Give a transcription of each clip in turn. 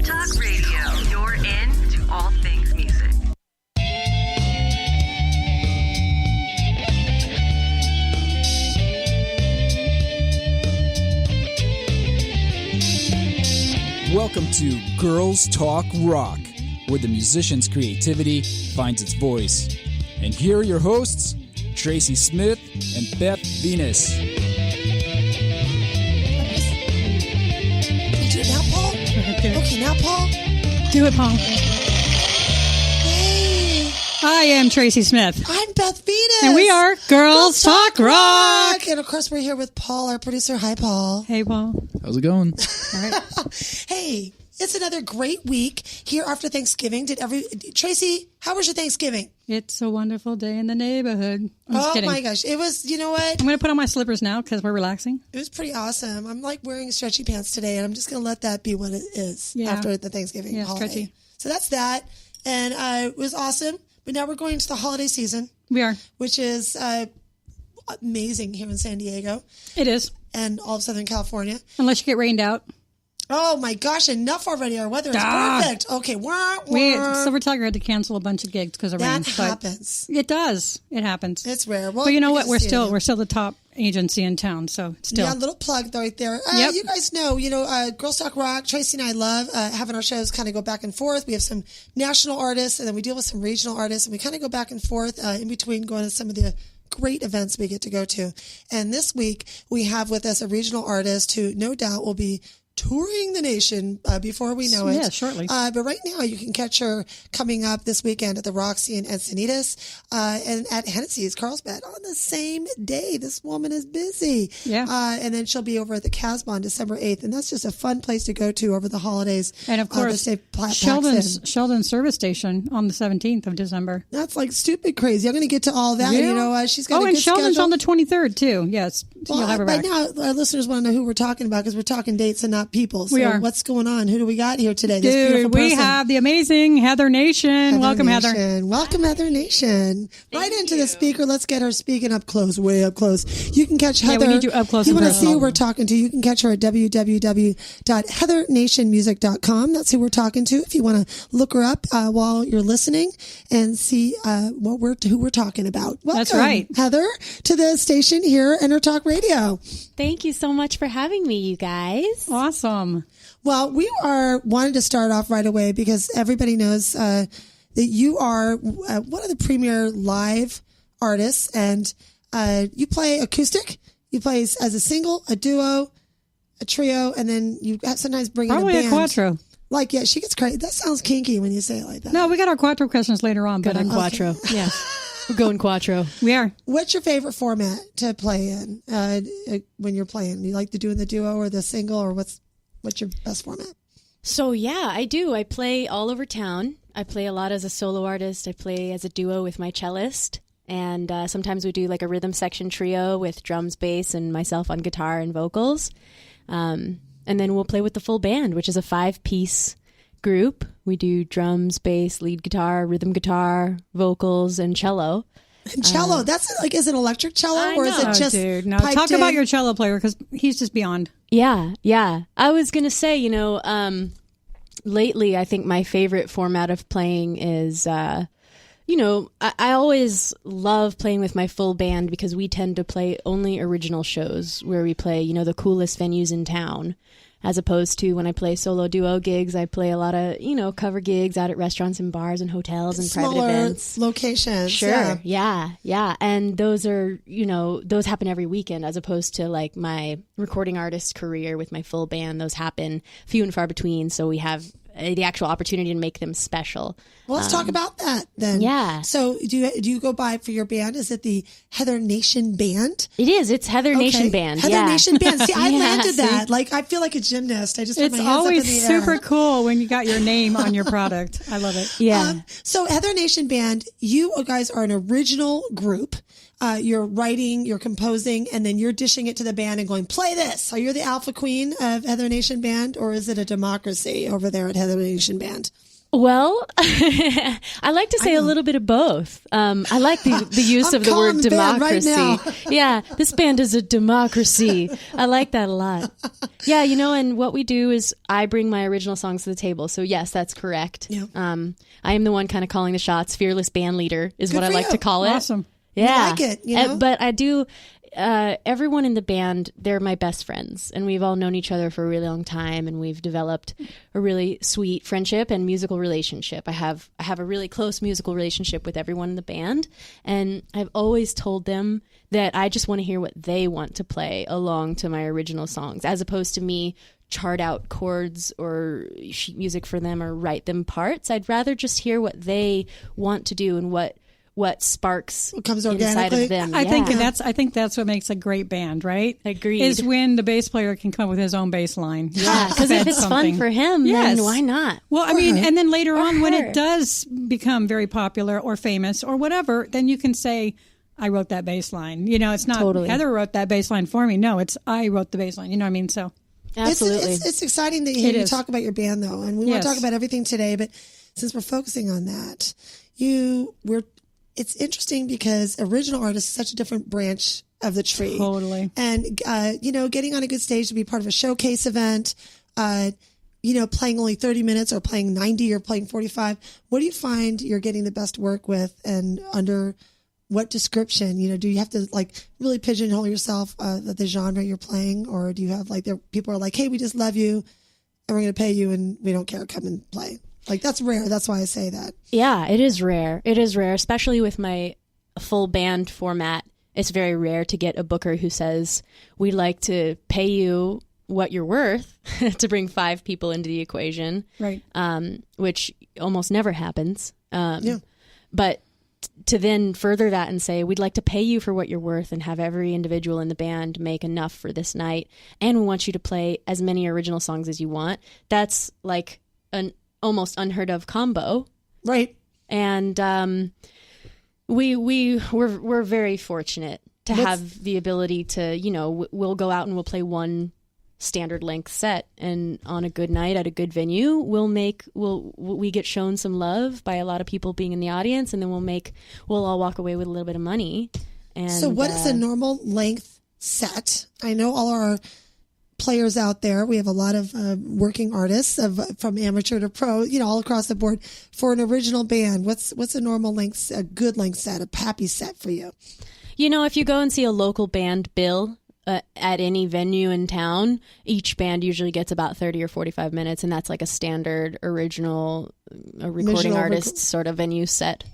Talk Radio. You're in to all things music. Welcome to Girls Talk Rock, where the musician's creativity finds its voice. And here are your hosts, Tracy Smith and Beth Venus. Can you do it now, Paul? Okay, now, Paul. Do it, Paul. Hey. I am Tracy Smith. I'm Beth Venus. And we are Girls Talk Rock. And of course, we're here with Paul, our producer. Hi, Paul. Hey, Paul. How's it going? All right. Hey, it's another great week here after Thanksgiving. Tracy, how was your Thanksgiving? It's a wonderful day in the neighborhood. I'm just kidding. My gosh. It was, you know what? I'm going to put on my slippers now because we're relaxing. It was pretty awesome. I'm like wearing stretchy pants today, and I'm just going to let that be what it is after the Thanksgiving holiday. Stretchy. So that's that. And it was awesome. But now we're going to the holiday season. We are. Which is amazing here in San Diego. It is. And all of Southern California. Unless you get rained out. Oh my gosh, enough already. Our weather is perfect. Okay, Silver Tiger had to cancel a bunch of gigs because of rain. That happens. It does. It happens. It's rare. Well, but you know what? We're still the top agency in town, so still. Yeah, a little plug right there. Yep. You guys know, Girls Talk Rock, Tracy and I love having our shows kind of go back and forth. We have some national artists, and then we deal with some regional artists, and we kind of go back and forth in between going to some of the great events we get to go to. And this week, we have with us a regional artist who no doubt will be touring the nation before we know it. Yeah, shortly. But right now, you can catch her coming up this weekend at the Roxy in Encinitas and at Hennessy's Carlsbad on the same day. This woman is busy. Yeah. And then she'll be over at the Casbah on December 8th. And that's just a fun place to go to over the holidays. And of course, Sheldon's service station on the 17th of December. That's like stupid crazy. I'm going to get to all that. Yeah. She's got a good and Sheldon's schedule. on the 23rd too. Yes. Well, you'll have her right back. now, our listeners want to know who we're talking about because we're talking dates and not people. So we are. What's going on? Who do we got here today? This beautiful we person. have the amazing Heather Nation. Welcome, Nation. Heather. Welcome, Heather Nation. Right into the speaker. Let's get her speaking up close, way up close. You can catch Heather. Yeah, we need you up close. If you and want to see personal. who we're talking to, you can catch her at www.heathernationmusic.com. That's who we're talking to. If you want to look her up while you're listening and see who we're talking about. Welcome, That's right, Heather, to the station here, Enter Talk Radio. Thank you so much for having me, you guys. Awesome. Well, we wanted to start off right away because everybody knows that you are one of the premier live artists, and you play acoustic. You play as a single, a duo, a trio, and then you sometimes bring in a band. Probably a quattro. Like, yeah, she gets crazy. That sounds kinky when you say it like that. No, we got our quattro questions later on. Good on quattro. Okay. Yeah. We're going quattro. We are. What's your favorite format to play in when you're playing? You like to do in the duo or the single, or what's your best format? So, yeah, I do. I play all over town. I play a lot as a solo artist. I play as a duo with my cellist. And sometimes we do like a rhythm section trio with drums, bass, and myself on guitar and vocals. And then we'll play with the full band, which is a 5-piece group. We do drums, bass, lead guitar, rhythm guitar, vocals, and cello. And cello, that's like, is it electric cello or is it just dude, no. piped Talk in? about your cello player because he's just beyond. Yeah. I was going to say, lately I think my favorite format of playing is, I always love playing with my full band because we tend to play only original shows where we play, the coolest venues in town. As opposed to when I play solo duo gigs, I play a lot of, cover gigs out at restaurants and bars and hotels and private events. Locations. Sure. Yeah. And those are, those happen every weekend as opposed to like my recording artist career with my full band. Those happen few and far between. So we have the actual opportunity to make them special. Well, let's talk about that then. Yeah. So do you go by for your band? Is it the Heather Nation Band? It is. It's Heather Nation Band. Heather Nation Band. See, I landed see? that. Like, I feel like a gymnast. I just put It's my hands up in always the super air. cool when you got your name on your product. I love it. Yeah. So Heather Nation Band, you guys are an original group. You're writing, you're composing, and then you're dishing it to the band and going, play this. Are you the alpha queen of Heather Nation Band, or is it a democracy over there at Heather Nation Band? Well, I like to say a little bit of both. I like the use of the word democracy. Right Yeah, this band is a democracy. I like that a lot. Yeah, and what we do is I bring my original songs to the table. So yes, that's correct. Yeah. I am the one kind of calling the shots. Fearless band leader is Good what I for like you. to call it. Awesome. Yeah, I like it. But I do. Everyone in the band, they're my best friends, and we've all known each other for a really long time, and we've developed a really sweet friendship and musical relationship. I have a really close musical relationship with everyone in the band, and I've always told them that I just want to hear what they want to play along to my original songs, as opposed to me chart out chords or sheet music for them or write them parts. I'd rather just hear what they want to do and what sparks comes inside organically. of them. I think that's what makes a great band, right? Agreed. Is when the bass player can come up with his own bass line. Yeah, because if it's fun for him, Yes. then why not? Well, I mean, and then later on, when her. it does become very popular or famous or whatever, then you can say, I wrote that bass line. It's not Totally. Heather wrote that bass line for me. No, it's I wrote the bass line. You know what I mean? So Absolutely. It's exciting to hear It you is. talk about your band, though. And we want to talk about everything today, but since we're focusing on that, it's interesting because original artist is such a different branch of the tree. Totally. And, getting on a good stage to be part of a showcase event, playing only 30 minutes or playing 90 or playing 45. What do you find you're getting the best work with, and under what description? Do you have to really pigeonhole yourself that the genre you're playing, or do you have people are like, hey, we just love you and we're going to pay you and we don't care, come and play? That's rare. That's why I say that. Yeah, it is rare. It is rare, especially with my full band format. It's very rare to get a booker who says, we'd like to pay you what you're worth to bring 5 people into the equation. Right. Which almost never happens. Yeah. But to then further that and say, we'd like to pay you for what you're worth and have every individual in the band make enough for this night. And we want you to play as many original songs as you want. That's like an almost unheard of combo. Right. And we're very fortunate to have the ability to, we'll go out and we'll play one standard length set, and on a good night at a good venue, we get shown some love by a lot of people being in the audience, and then we'll all walk away with a little bit of money. And so what is a normal length set? I know all our players out there. We have a lot of working artists from amateur to pro, all across the board. For an original band, what's a normal length, a good length set, a happy set for you? If you go and see a local band bill at any venue in town, each band usually gets about 30 or 45 minutes, and that's like a standard original recording artist sort of venue set.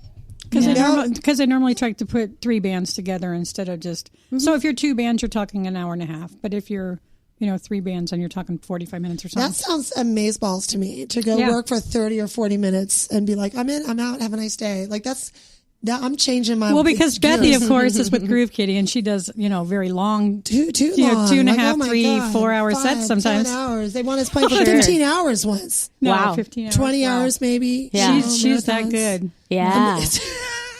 Because they normally try to put 3 bands together instead of just... So if you're 2 bands, you're talking an hour and a half. But if you're 3 bands and you're talking 45 minutes or something. That sounds amazeballs to me, to go work for 30 or 40 minutes and be like, I'm in, I'm out, have a nice day. I'm changing my... Well, because Bethy, of course, is with Groove Kitty, and she does, very long... Too long. 2.5, 3, 4 hour 5, sets sometimes. 10 hours. They want us playing for 15 hours once. No, Wow. 15 hours. 20 Wow. hours maybe. Yeah. She's that good. Yeah.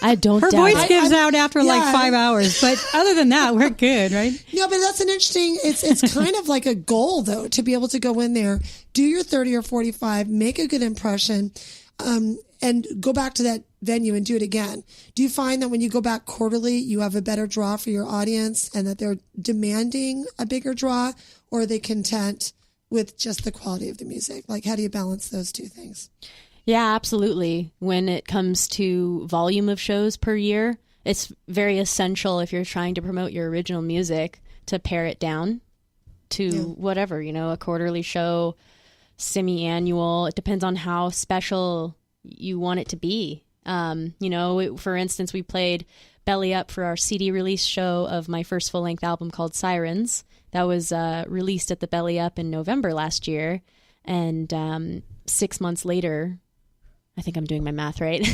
I don't Her doubt voice it. gives out after yeah. 5 hours, but other than that, we're good, right? No, but that's an interesting, it's kind of like a goal though, to be able to go in there, do your 30 or 45, make a good impression, and go back to that venue and do it again. Do you find that when you go back quarterly, you have a better draw for your audience and that they're demanding a bigger draw, or are they content with just the quality of the music? How do you balance those two things? Yeah, absolutely. When it comes to volume of shows per year, it's very essential if you're trying to promote your original music to pare it down to whatever, a quarterly show, semi-annual. It depends on how special you want it to be. For instance, we played Belly Up for our CD release show of my first full-length album called SIRENS. That was released at the Belly Up in November last year. And 6 months later... I think I'm doing my math right.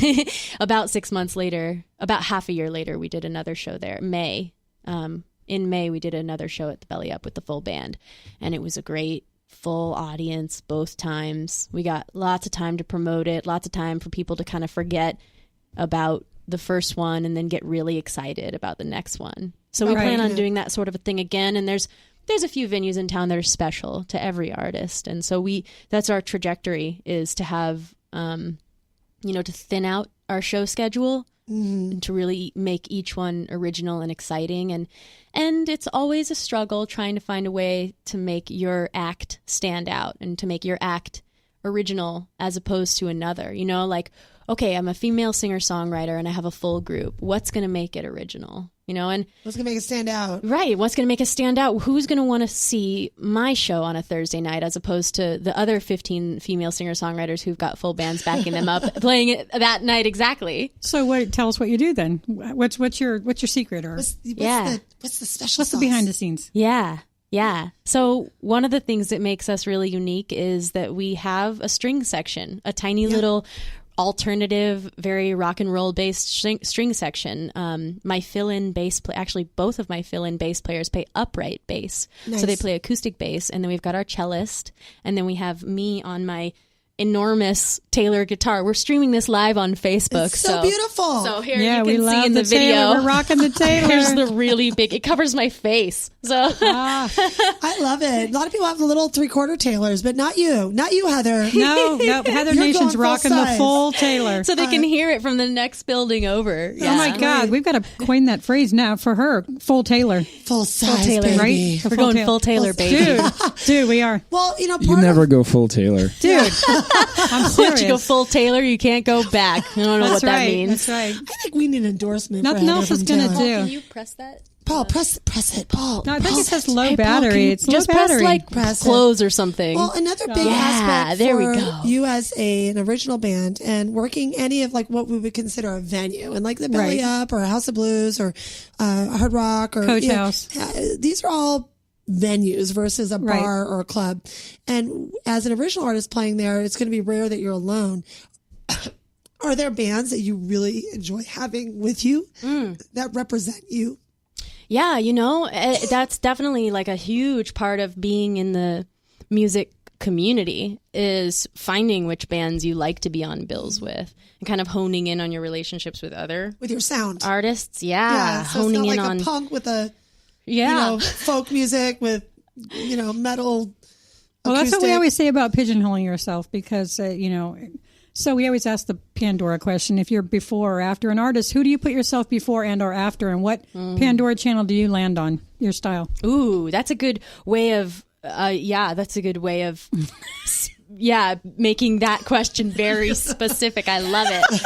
About 6 months later, about half a year later, we did another show there. May. In May, we did another show at the Belly Up with the full band. And it was a great full audience both times. We got lots of time to promote it, lots of time for people to kind of forget about the first one and then get really excited about the next one. So we plan on doing that sort of a thing again. And there's a few venues in town that are special to every artist. And so that's our trajectory, is to have... to thin out our show schedule and to really make each one original and exciting. And it's always a struggle trying to find a way to make your act stand out and to make your act original as opposed to another. Like, okay, I'm a female singer-songwriter and I have a full group. What's going to make it original? And what's going to make it stand out? Right. What's going to make it stand out? Who's going to want to see my show on a Thursday night as opposed to the other 15 female singer-songwriters who've got full bands backing them up playing it that night exactly? So tell us what you do then. What's your secret? Or what's the special What's the behind the scenes? Yeah. So one of the things that makes us really unique is that we have a string section, a tiny little alternative, very rock and roll based string section. My fill-in bass actually both of my fill-in bass players play upright bass. Nice. So they play acoustic bass, and then we've got our cellist, and then we have me on my enormous Taylor guitar. We're streaming this live on Facebook. It's so beautiful. So here yeah, you we can love see in the video. Taylor. We're rocking the Taylor. Here's the really big, it covers my face. So I love it. A lot of people have the little 3/4 Taylors, but not you. Not you, Heather. No, Heather You're Nation's going rocking full the size. full Taylor. so they can hear it from the next building over. Oh my God, we've got to coin that phrase now for her. Full Taylor. Full size, Taylor, baby. right? We're going full Taylor, baby. Dude, we are. Well, You part never of, go full Taylor. Dude, I'm serious. Once you go full Taylor, you can't go back. I don't know That's what that right. means. That's right. I think we need an endorsement. Nothing for Heather else is from going to Taylor. do. you press that? Paul, press it, Paul. No, I think Paul, it says low Hey, Paul, battery. can you It's low just battery. press Press it. close or something. Well, another big Yeah, aspect there for we go. you as an original band and working any of like what we would consider a venue, and like the Belly Right. Up or a House of Blues or Hard Rock or Coach House. these are all venues versus a Right. bar or a club. And as an original artist playing there, it's going to be rare that you're alone. Are there bands that you really enjoy having with you that represent you? Yeah, that's definitely like a huge part of being in the music community is finding which bands you like to be on bills with and kind of honing in on your relationships with other With your sound. artists. So Yeah, it's honing not in like on a punk with a yeah. folk music with metal. Well, that's what we acoustic. always say about pigeonholing yourself because, so we always ask the Pandora question. If you're before or after an artist, who do you put yourself before and or after, and what Pandora channel do you land on, your style? Ooh, that's a good way of making that question very specific. I love it.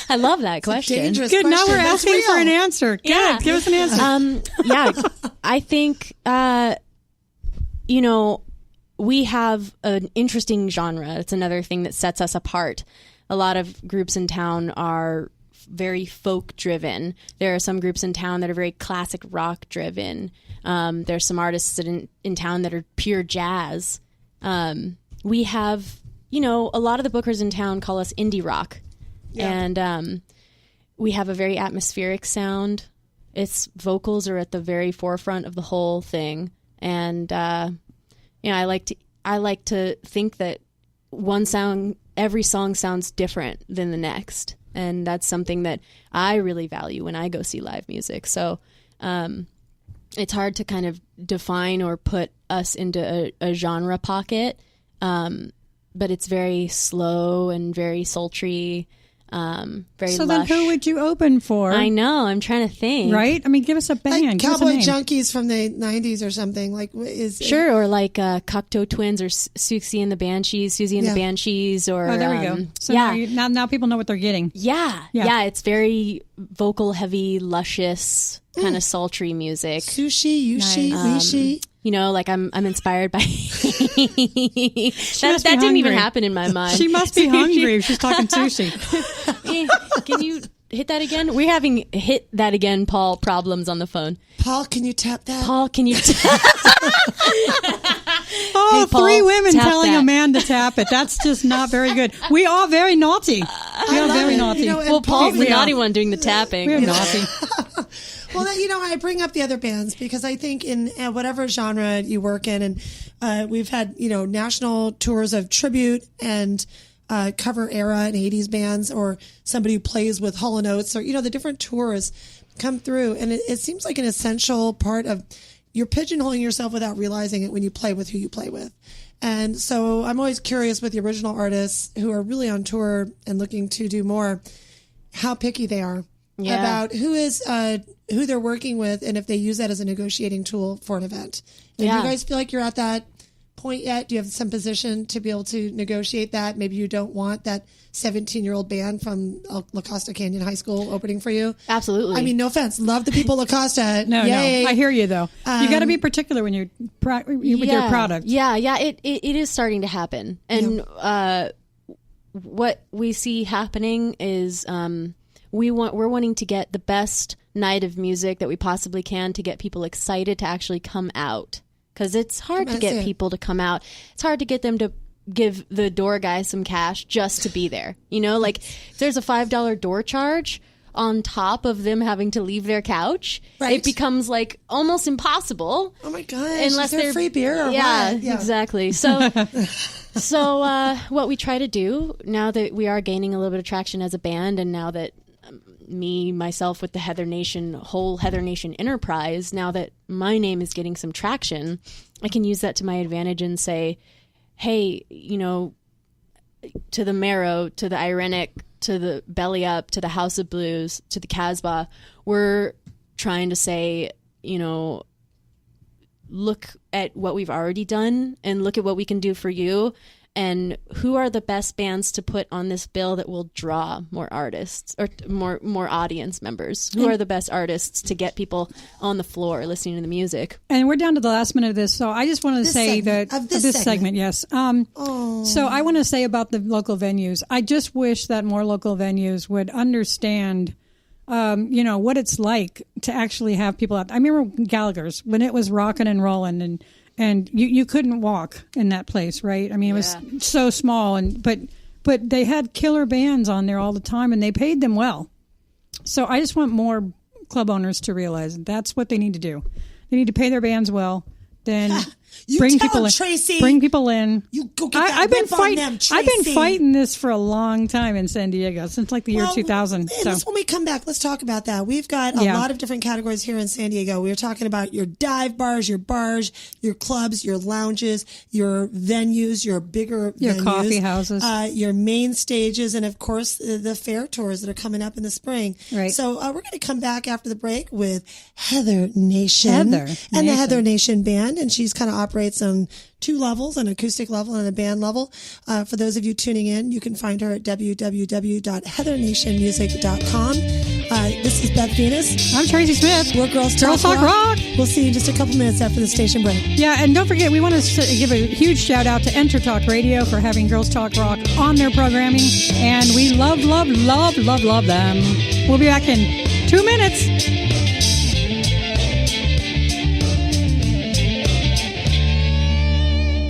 I love that question. Dangerous Good. Now question, we're but asking it's for real. an answer. Good. Yeah. Give us an answer. I think, we have an interesting genre. It's another thing that sets us apart. A lot of groups in town are very folk driven. There are some groups in town that are very classic rock driven. There's some artists in town that are pure jazz. We have, a lot of the bookers in town call us indie rock. Yeah. And we have a very atmospheric sound. Its vocals are at the very forefront of the whole thing. And, I like to think that every song sounds different than the next. And that's something that I really value when I go see live music. So, it's hard to kind of define or put us into a genre pocket. But it's very slow and very sultry, very So lush. then who would you open for? I know. I'm trying to think. Right? I mean, give us a band. Like Give us a Cowboy name. Junkies from the 90s or something. Like Sure, or like Cocteau Twins or Susie and the Banshees, Susie and Yeah. the Banshees, or Oh, there we go. So now people know what they're getting. Yeah. It's very vocal heavy, luscious, kind of sultry music. Sushi, Yushi, Nice. Rishi. Like I'm inspired by must that be didn't even hungry. happen in my mind. She must be hungry if she's talking sushi. Can you hit that again? We're having hit that again, Paul, problems on the phone. Paul, can you tap that? Paul, can you Oh, Hey, Paul, three women tap telling that. a man to tap it. That's just not very good. We are very naughty. We are love very it. naughty. And Well, Paul's the we are. naughty one doing the tapping. We are naughty. Well, I bring up the other bands because I think in whatever genre you work in, and we've had, national tours of tribute and cover era and 80s bands, or somebody who plays with Hall & Oates, or, the different tours come through. And it seems like an essential part of you're pigeonholing yourself without realizing it when you play with who you play with. And so I'm always curious with the original artists who are really on tour and looking to do more, how picky they are about who they're working with and if they use that as a negotiating tool for an event. And do you guys feel like you're at that point yet? Do you have some position to be able to negotiate that? Maybe you don't want that 17-year-old band from La Costa Canyon High School opening for you. Absolutely. I mean, no offense. Love the people at La Costa. No, Yay. I hear you, though. You got to be particular when you're with your product. Yeah, it is starting to happen. And what we see happening is we're wanting to get the best night of music that we possibly can to get people excited to actually come out. Because it's hard to get people to come out. It's hard to get them to give the door guy some cash just to be there. You know, like if there's a $5 door charge on top of them having to leave their couch, it becomes like almost impossible. Oh my gosh! Unless they're free beer or what? Yeah, exactly. So, what we try to do now that we are gaining a little bit of traction as a band, and now that myself with the whole Heather Nation enterprise, now that my name is getting some traction, I can use that to my advantage and say, hey, you know, to the Marrow, to the Irenic, to the Belly Up, to the House of Blues, to the Casbah, we're trying to say, you know, look at what we've already done and look at what we can do for you. And who are the best bands to put on this bill that will draw more artists or more audience members? Who are the best artists to get people on the floor listening to the music? And we're down to the last minute of this, so I just wanted to say this segment, yes. So I want to say about the local venues. I just wish that more local venues would understand, you know, what it's like to actually have people out. I remember Gallagher's when it was rocking and rolling, and you couldn't walk in that place, right? I mean, it was so small, but they had killer bands on there all the time, and they paid them well. So I just want more club owners to realize that's what they need to do. They need to pay their bands well. Then bring people in. Tracy. Bring people in. You go get that whip on them, Tracy. I've been fighting this for a long time in San Diego, since like the year 2000. When we come back, let's talk about that. We've got a lot of different categories here in San Diego. We were talking about your dive bars, your clubs, your lounges, your venues, your bigger venues, coffee houses, your main stages, and of course the fair tours that are coming up in the spring. Right. So we're going to come back after the break with Heather Nation and the Heather Nation Band, and she's kind of operates on two levels, an acoustic level and a band level. For those of you tuning in, you can find her at www.heathernationmusic.com. This is Beth Venus. I'm Tracy Smith. We're Girls Talk Rock. We'll see you in just a couple minutes after the station break. Yeah, and don't forget, we want to give a huge shout out to Enter Talk Radio for having Girls Talk Rock on their programming, and we love them. We'll be back in 2 minutes.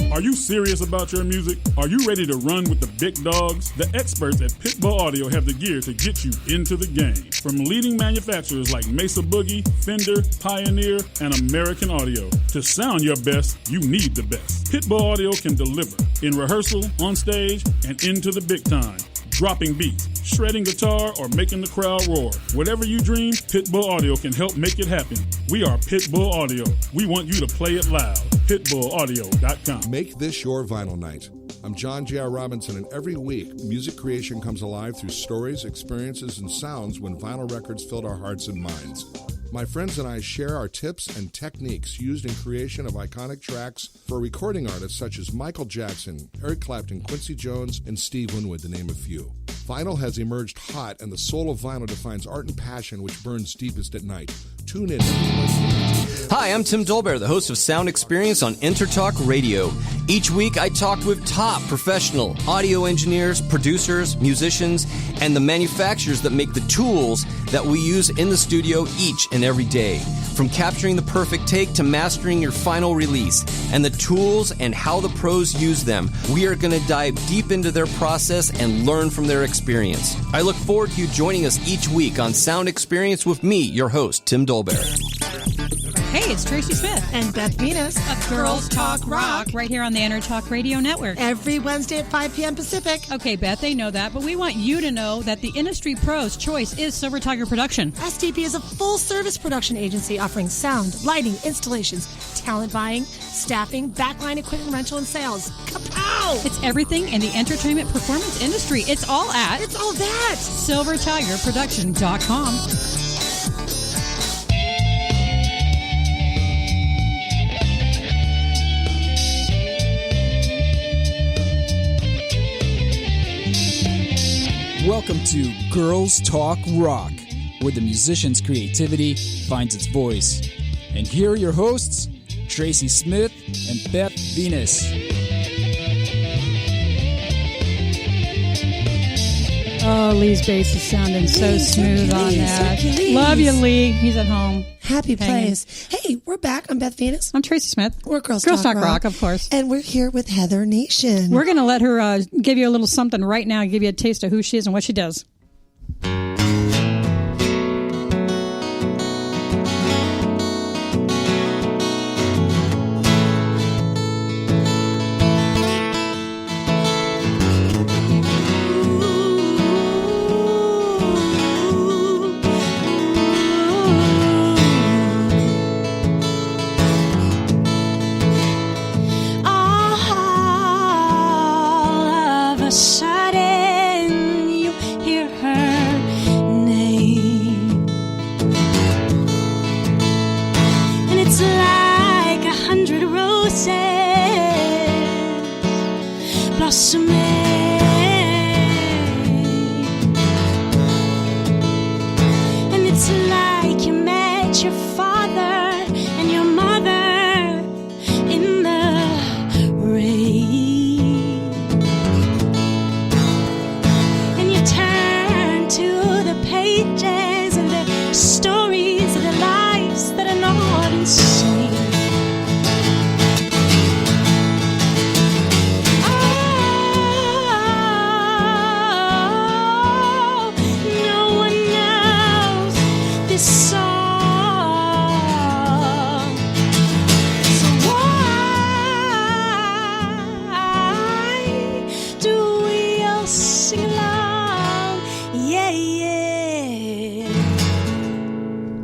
Are you serious about your music? Are you ready to run with the big dogs? The experts at Pitbull Audio have the gear to get you into the game. From leading manufacturers like Mesa Boogie, Fender, Pioneer, and American Audio. To sound your best, you need the best. Pitbull Audio can deliver in rehearsal, on stage, and into the big time. Dropping beats, shredding guitar, or making the crowd roar. Whatever you dream, Pitbull Audio can help make it happen. We are Pitbull Audio. We want you to play it loud. PitbullAudio.com. Make this your vinyl night. I'm John J.R. Robinson, and every week, music creation comes alive through stories, experiences, and sounds when vinyl records filled our hearts and minds. My friends and I share our tips and techniques used in creation of iconic tracks for recording artists such as Michael Jackson, Eric Clapton, Quincy Jones, and Steve Winwood, to name a few. Vinyl has emerged hot, and the soul of vinyl defines art and passion which burns deepest at night. Tune in. Hi, I'm Tim Dolbear, the host of Sound Experience on Intertalk Radio. Each week, I talk with top professional audio engineers, producers, musicians, and the manufacturers that make the tools that we use in the studio each and every day. From capturing the perfect take to mastering your final release, and the tools and how the pros use them, we are going to dive deep into their process and learn from their experience. I look forward to you joining us each week on Sound Experience with me, your host, Tim Dolbear. Hey, it's Tracy Smith And Beth Venus of Girls Talk Rock right here on the Inner Talk Radio Network. every Wednesday at 5 p.m. Pacific. Okay, Beth, they know that, but we want you to know that the industry pro's choice is Silver Tiger Production. SDP is a full-service production agency offering sound, lighting, installations, talent buying, staffing, backline equipment rental, and sales. Kapow! It's everything in the entertainment performance industry. It's all at It's all that. SilverTigerProduction.com. Welcome to Girls Talk Rock, where the musician's creativity finds its voice. And here are your hosts, Tracy Smith and Beth Venus. Oh, Lee's bass is sounding so Lee, so smooth on please, that. so please. Love you, Lee. He's at home. Happy Hanging. place. Hey, we're back. I'm Beth Venus. I'm Tracy Smith. We're Girls Talk Talk Rock, of course. And we're here with Heather Nation. We're going to let her give you a little something right now, give you a taste of who she is and what she does. All of a sudden, you hear her name, and it's like 100 roses blossoming, and it's like you met your father and your mother in the rain, and you turn to the pages and the stories of their lives that are not insane. Oh, no one knows this song. So why do we all sing along? Yeah, yeah.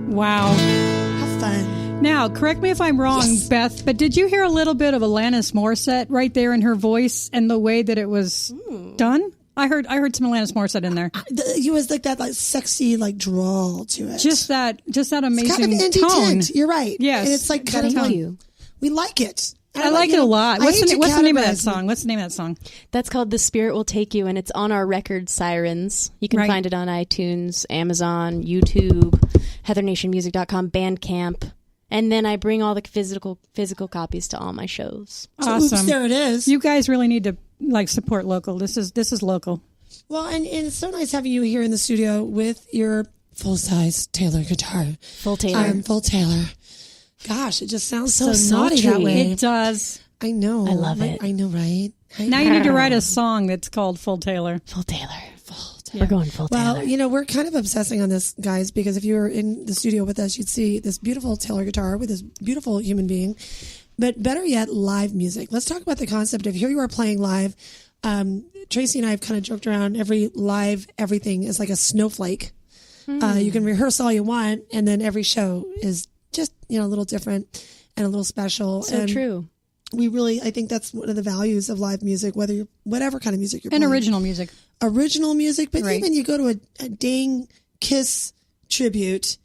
Wow. Have fun. Now, correct me if I'm wrong, Yes. Beth, but did you hear a little bit of Alanis Morissette right there in her voice and the way that it was done? I heard some Alanis Morissette in there. You was like that, like sexy, like drawl to it. Just that amazing kind of indie tone. tint. You're right. Yes. and it's like kind of Thank like, you. we like it. I like it a lot. I What's hate the to name of that categorize song? What's the name of that song? That's called The Spirit Will Take You, and it's on our record, Sirens. You can Right. find it on iTunes, Amazon, YouTube, heathernationmusic.com, Bandcamp. And then I bring all the physical copies to all my shows. So, Awesome. Oops, there it is. You guys really need to support local. This is local. Well, and it's so nice having you here in the studio with your full-size Taylor guitar. Full Taylor. Full Taylor. Gosh, it just sounds so, So naughty that sultry. way. It does. I know. I love Right? it. I know, right? Now you need to write a song that's called Full Taylor. Full Taylor. We're going Full Well, Taylor. you know, we're kind of obsessing on this, guys, because if you were in the studio with us, you'd see this beautiful Taylor guitar with this beautiful human being. But better yet, live music. Let's talk about the concept of here you are playing live. Tracy and I have kind of joked around every live everything is like a snowflake. You can rehearse all you want, and then every show is just, a little different and a little special. So and true. We really, I think that's one of the values of live music, whatever kind of music you're And playing. original music. Original music, but Right. even you go to a dang Kiss tribute,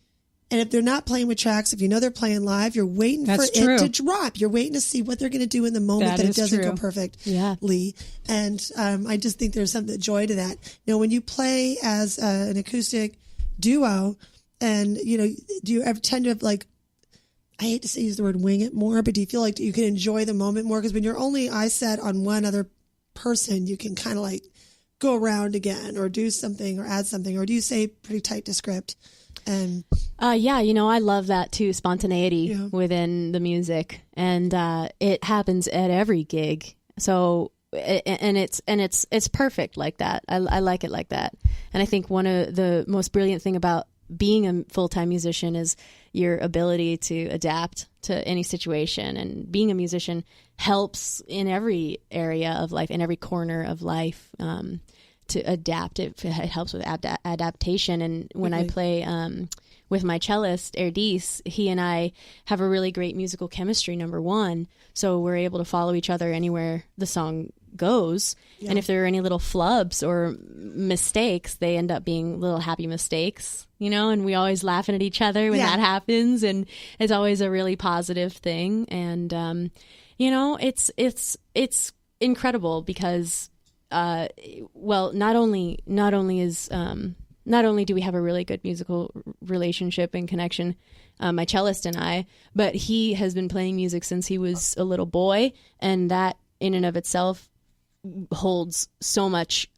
and if they're not playing with tracks, if you know they're playing live, you're waiting That's for true. it to drop. You're waiting to see what they're going to do in the moment That that, is it doesn't true. go perfectly. Yeah. And I just think there's something joy to that. When you play as an acoustic duo, and do you ever tend to I hate to use the word wing it more, but do you feel like you can enjoy the moment more? Because when you're only eye set on one other person, you can kind of go around again or do something or add something, or do you stay pretty tight to script? And Yeah, I love that too, spontaneity within the music, and it happens at every gig. So, and it's perfect like that. I like it like that, and I think one of the most brilliant thing about being a full-time musician is your ability to adapt to any situation. And being a musician helps in every area of life, in every corner of life, to adapt. It helps with adaptation. And when I play with my cellist, Erdis, he and I have a really great musical chemistry, number one. So we're able to follow each other anywhere the song goes. Yeah. And if there are any little flubs or mistakes, they end up being little happy mistakes, and we always laughing at each other when that happens. And it's always a really positive thing. And, it's incredible because, not only do we have a really good musical relationship and connection, my cellist and I, but he has been playing music since he was a little boy, and that in and of itself holds so much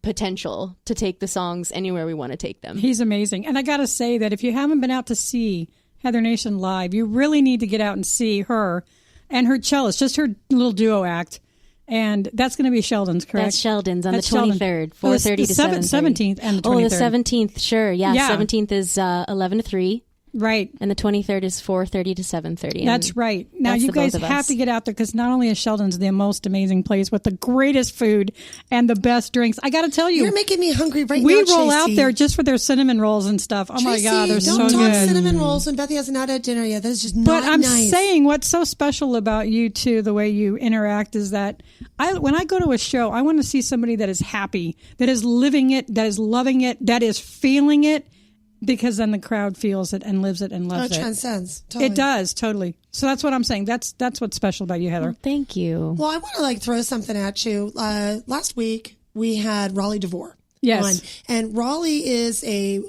potential to take the songs anywhere we want to take them. He's amazing. And I got to say that if you haven't been out to see Heather Nation live, you really need to get out and see her and her cellist, just her little duo act. And that's going to be Sheldon's, correct? That's Sheldon's on the 23rd, 4:30 to 7:30. 17th and the 23rd. Oh, the 17th, sure. Yeah. 17th is 11 to 3. Right. And the 23rd is 4:30 to 7:30. That's right. Now, you guys have to get out there because not only is Sheldon's the most amazing place with the greatest food and the best drinks. I got to tell you. You're making me hungry right now, We roll out there just for their cinnamon rolls and stuff. Oh, my God, they're so good. Don't talk cinnamon rolls when Bethy has not had dinner yet. That is just not nice. But I'm saying what's so special about you, too, the way you interact is that when I go to a show, I want to see somebody that is happy, that is living it, that is loving it, that is feeling it. Because then the crowd feels it and lives it and loves it. It transcends. Totally. It does, totally. So that's what I'm saying. That's what's special about you, Heather. Well, thank you. Well, I want to throw something at you. Last week we had Raleigh DeVore. Yes. And Raleigh is a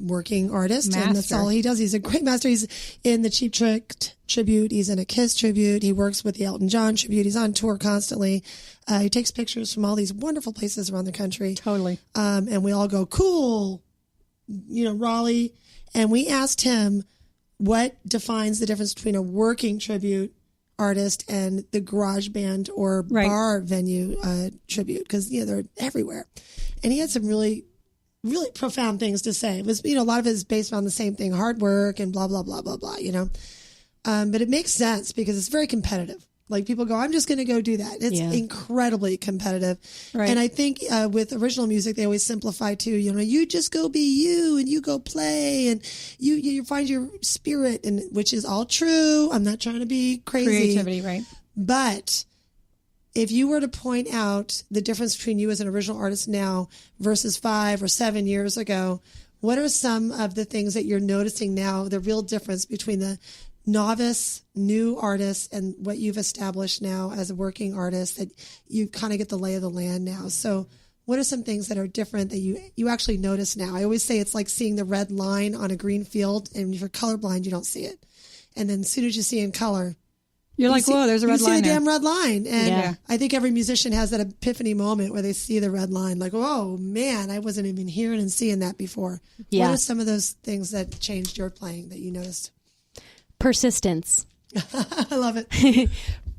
working artist, and that's all he does. He's a great master. He's in the Cheap Trick tribute. He's in a Kiss tribute. He works with the Elton John tribute. He's on tour constantly. He takes pictures from all these wonderful places around the country. Totally. And we all go, cool. Raleigh, and we asked him what defines the difference between a working tribute artist and the garage band or bar venue tribute, because they're everywhere. And he had some really, really profound things to say. It was a lot of it is based on the same thing, hard work and blah blah blah blah blah. But it makes sense because it's very competitive. Like people go, I'm just going to go do that. It's incredibly competitive. Right. And I think with original music, they always simplify too. You just go be you and you go play and you find your spirit, and which is all true. I'm not trying to be crazy. Creativity, right. But if you were to point out the difference between you as an original artist now versus 5 or 7 years ago, what are some of the things that you're noticing now, the real difference between the novice, new artist, and what you've established now as a working artist, that you kind of get the lay of the land now? So what are some things that are different that you actually notice now? I always say it's like seeing the red line on a green field, and if you're colorblind, you don't see it. And then as soon as you see in color, you're like, whoa, there's a red line. You see the there. damn red line. And I think every musician has that epiphany moment where they see the red line, like, oh man, I wasn't even hearing and seeing that before. Yeah. What are some of those things that changed your playing that you noticed? Persistence. I love it.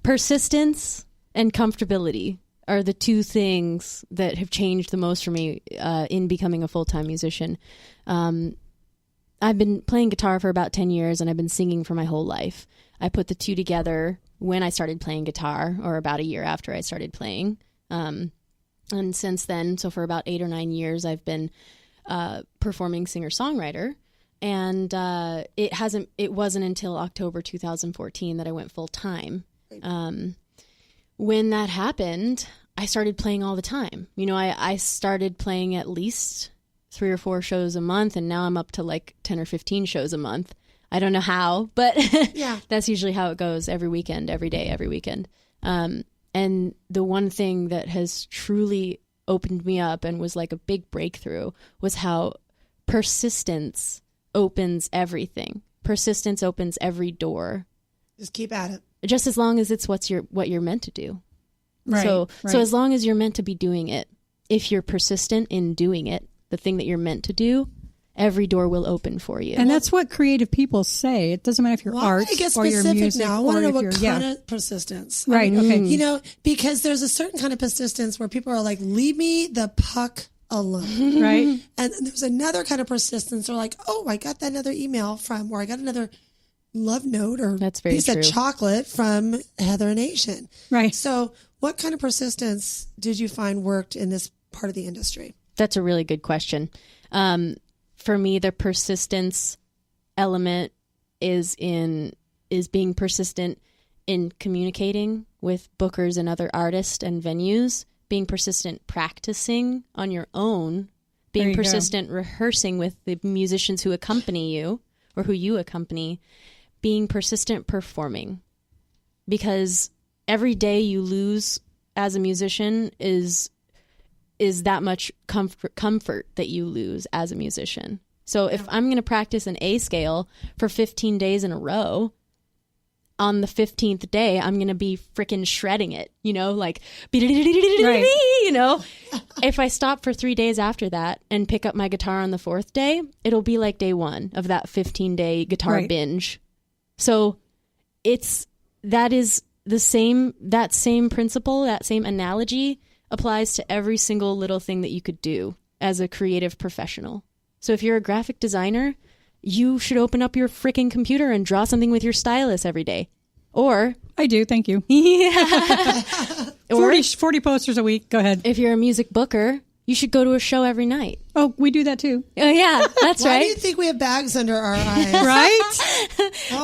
Persistence and comfortability are the two things that have changed the most for me in becoming a full-time musician. I've been playing guitar for about 10 years, and I've been singing for my whole life. I put the two together when I started playing guitar, or about a year after I started playing. And since then, so for about 8 or 9 years, I've been performing singer-songwriter. And it wasn't until October 2014 that I went full time. When that happened, I started playing all the time. I started playing at least 3 or 4 shows a month, and now I'm up to like 10 or 15 shows a month. I don't know how, but that's usually how it goes every weekend, every day, every weekend. And the one thing that has truly opened me up and was like a big breakthrough was how persistence opens everything. Persistence opens every door. Just keep at it. Just as long as it's what you're meant to do. Right. So as long as you're meant to be doing it, if you're persistent in doing it, the thing that you're meant to do, every door will open for you. And that's what creative people say. It doesn't matter if you're art or your music. Now. I want to know what kind of persistence. Right. Okay. Because there's a certain kind of persistence where people are like, leave me the puck alone. Right. And there's another kind of persistence. They're like, oh, I got that another email from, or I got another love note or That's very piece true. of chocolate from Heather Nation. Right. So what kind of persistence did you find worked in this part of the industry? That's a really good question. For me, the persistence element is being persistent in communicating with bookers and other artists and venues, being persistent practicing on your own, being persistent rehearsing with the musicians who accompany you or who you accompany, being persistent performing. Because every day you lose as a musician is that much comfort that you lose as a musician. So if I'm going to practice an A scale for 15 days in a row, on the 15th day, I'm going to be freaking shredding it, like, If I stop for 3 days after that and pick up my guitar on the 4th day, it'll be like day 1 of that 15-day guitar binge. So that same principle, that same analogy applies to every single little thing that you could do as a creative professional. So if you're a graphic designer, you should open up your freaking computer and draw something with your stylus every day. Or I do, thank you. Yeah. 40 posters a week. Go ahead. If you're a music booker, you should go to a show every night. Oh, we do that too. Oh, yeah, that's Why right. do you think we have bags under our eyes? Right?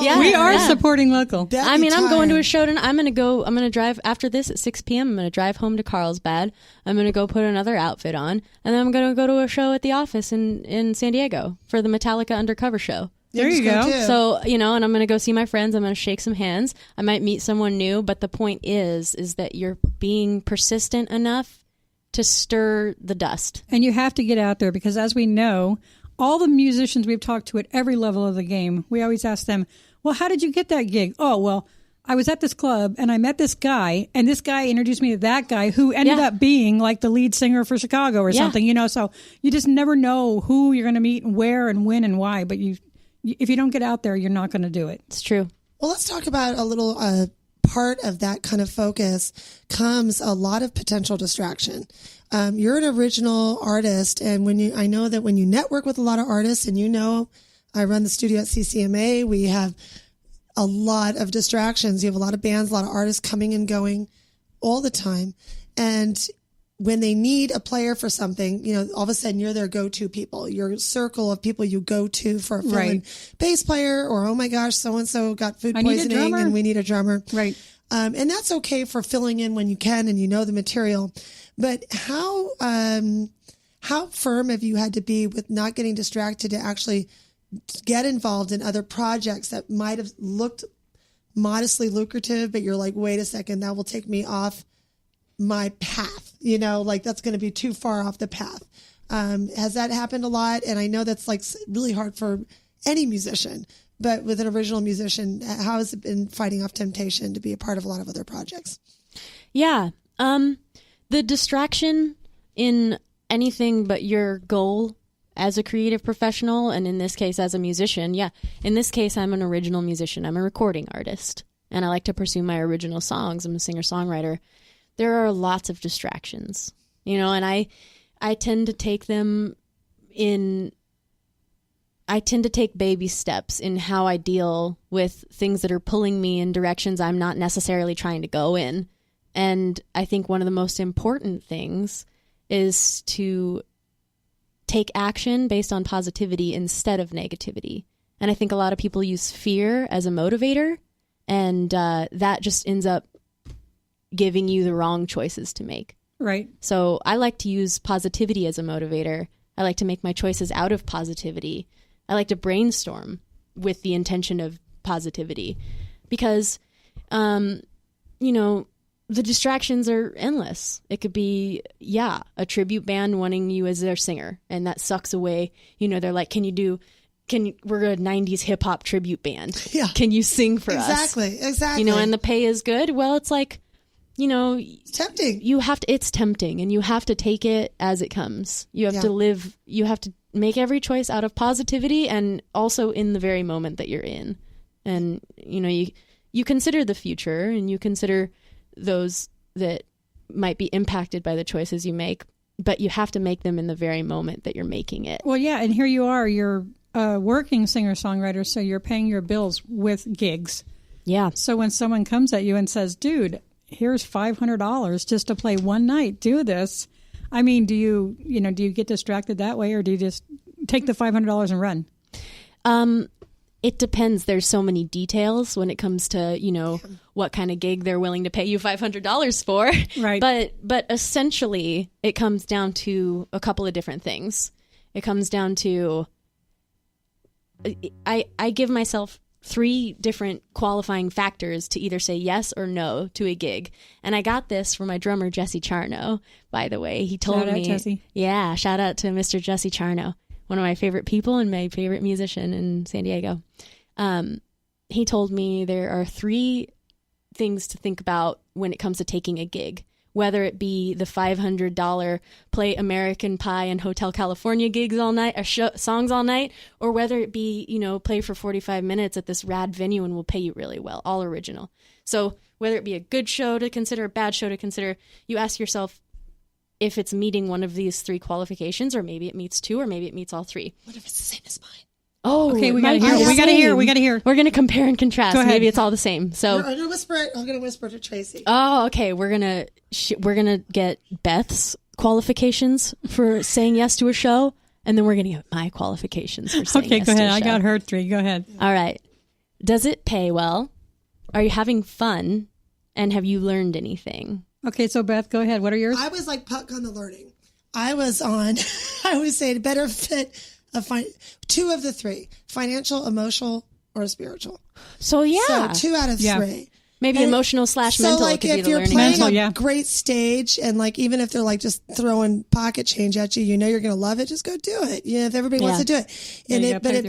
Yeah, We are supporting local. That'd be I'm going to a tired. show tonight. I'm going to drive after this at 6 p.m. I'm going to drive home to Carlsbad. I'm going to go put another outfit on. And then I'm going to go to a show at the office in San Diego for the Metallica Undercover show. There you go. Too. So, and I'm going to go see my friends. I'm going to shake some hands. I might meet someone new. But the point is that you're being persistent enough to stir the dust. And you have to get out there because, as we know, all the musicians we've talked to at every level of the game, we always ask them, well, how did you get that gig? Oh, well, I was at this club and I met this guy and this guy introduced me to that guy who ended up being like the lead singer for Chicago or something, so you just never know who you're going to meet and where and when and why. But if you don't get out there, you're not going to do it. It's true. Well, let's talk about a little part of that kind of focus comes a lot of potential distraction. You're an original artist, and I know that when you network with a lot of artists, and I run the studio at CCMA, we have a lot of distractions. You have a lot of bands, a lot of artists coming and going all the time, and when they need a player for something, all of a sudden you're their go-to people, your circle of people you go to for a fill-in bass player, or, oh my gosh, so-and-so got food poisoning and we need a drummer. Right. And that's okay for filling in when you can and the material. But how firm have you had to be with not getting distracted to actually get involved in other projects that might have looked modestly lucrative, but you're like, wait a second, that will take me off my path, that's going to be too far off the path. Has that happened a lot? And I know that's like really hard for any musician, but with an original musician, how has it been fighting off temptation to be a part of a lot of other projects? Yeah. The distraction in anything but your goal as a creative professional, and in this case as a musician, in this case I'm an original musician. I'm a recording artist, and I like to pursue my original songs. I'm a singer-songwriter. There are lots of distractions, and I tend to take them I tend to take baby steps in how I deal with things that are pulling me in directions I'm not necessarily trying to go in. And I think one of the most important things is to take action based on positivity instead of negativity. And I think a lot of people use fear as a motivator, and that just ends up giving you the wrong choices to make. Right. So I like to use positivity as a motivator. I like to make my choices out of positivity. I like to brainstorm with the intention of positivity because, the distractions are endless. It could be, a tribute band wanting you as their singer, and that sucks away. They're like, we're a 90s hip hop tribute band. Yeah. Can you sing for us? Exactly. And the pay is good. Well, it's like, it's tempting. It's tempting, and you have to take it as it comes. You have to make every choice out of positivity and also in the very moment that you're in. And, you consider the future, and you consider those that might be impacted by the choices you make. but you have to make them in the very moment that you're making it. Well, yeah, and here you are. You're a working singer-songwriter, so you're paying your bills with gigs. Yeah. So when someone comes at you and says, dude, here's $500 just to play one night, do this. I mean, do you get distracted that way, or do you just take the $500 and run? It depends. There's so many details when it comes to, what kind of gig they're willing to pay you $500 for. Right. But essentially, it comes down to a couple of different things. It comes down to, I give myself 3 different qualifying factors to either say yes or no to a gig. And I got this from my drummer, Jesse Charno, by the way. He told me. Shout out, Jesse. Yeah, shout out to Mr. Jesse Charno, one of my favorite people and my favorite musician in San Diego. He told me there are 3 things to think about when it comes to taking a gig. Whether it be the $500 play American Pie and Hotel California gigs all night, or songs all night, or whether it be, play for 45 minutes at this rad venue and we'll pay you really well, all original. So whether it be a good show to consider, a bad show to consider, you ask yourself if it's meeting one of these 3 qualifications, or maybe it meets 2, or maybe it meets all 3. What if it's the same as mine? Oh, okay, we gotta hear. We gotta hear. We're gonna compare and contrast. Go ahead. Maybe it's all the same. So I'm gonna whisper it. I'm gonna whisper to Tracy. Oh, okay. We're gonna get Beth's qualifications for saying yes to a show, and then we're gonna get my qualifications for saying yes go ahead. to a I show. got her 3. Go ahead. All right. Does it pay well? Are you having fun? And have you learned anything? Okay, so Beth, go ahead. What are yours? I was like Puck on the learning. I was on. I always say it better fit. 2 of the 3: financial, emotional, or spiritual. So yeah, So 2 out of 3. Maybe emotional / mental. So like could be if the you're learning. playing Mental, a yeah. great stage, and like even if they're like just throwing pocket change at you, you're going to love it. Just go do it. If everybody wants to do it, and you gotta play with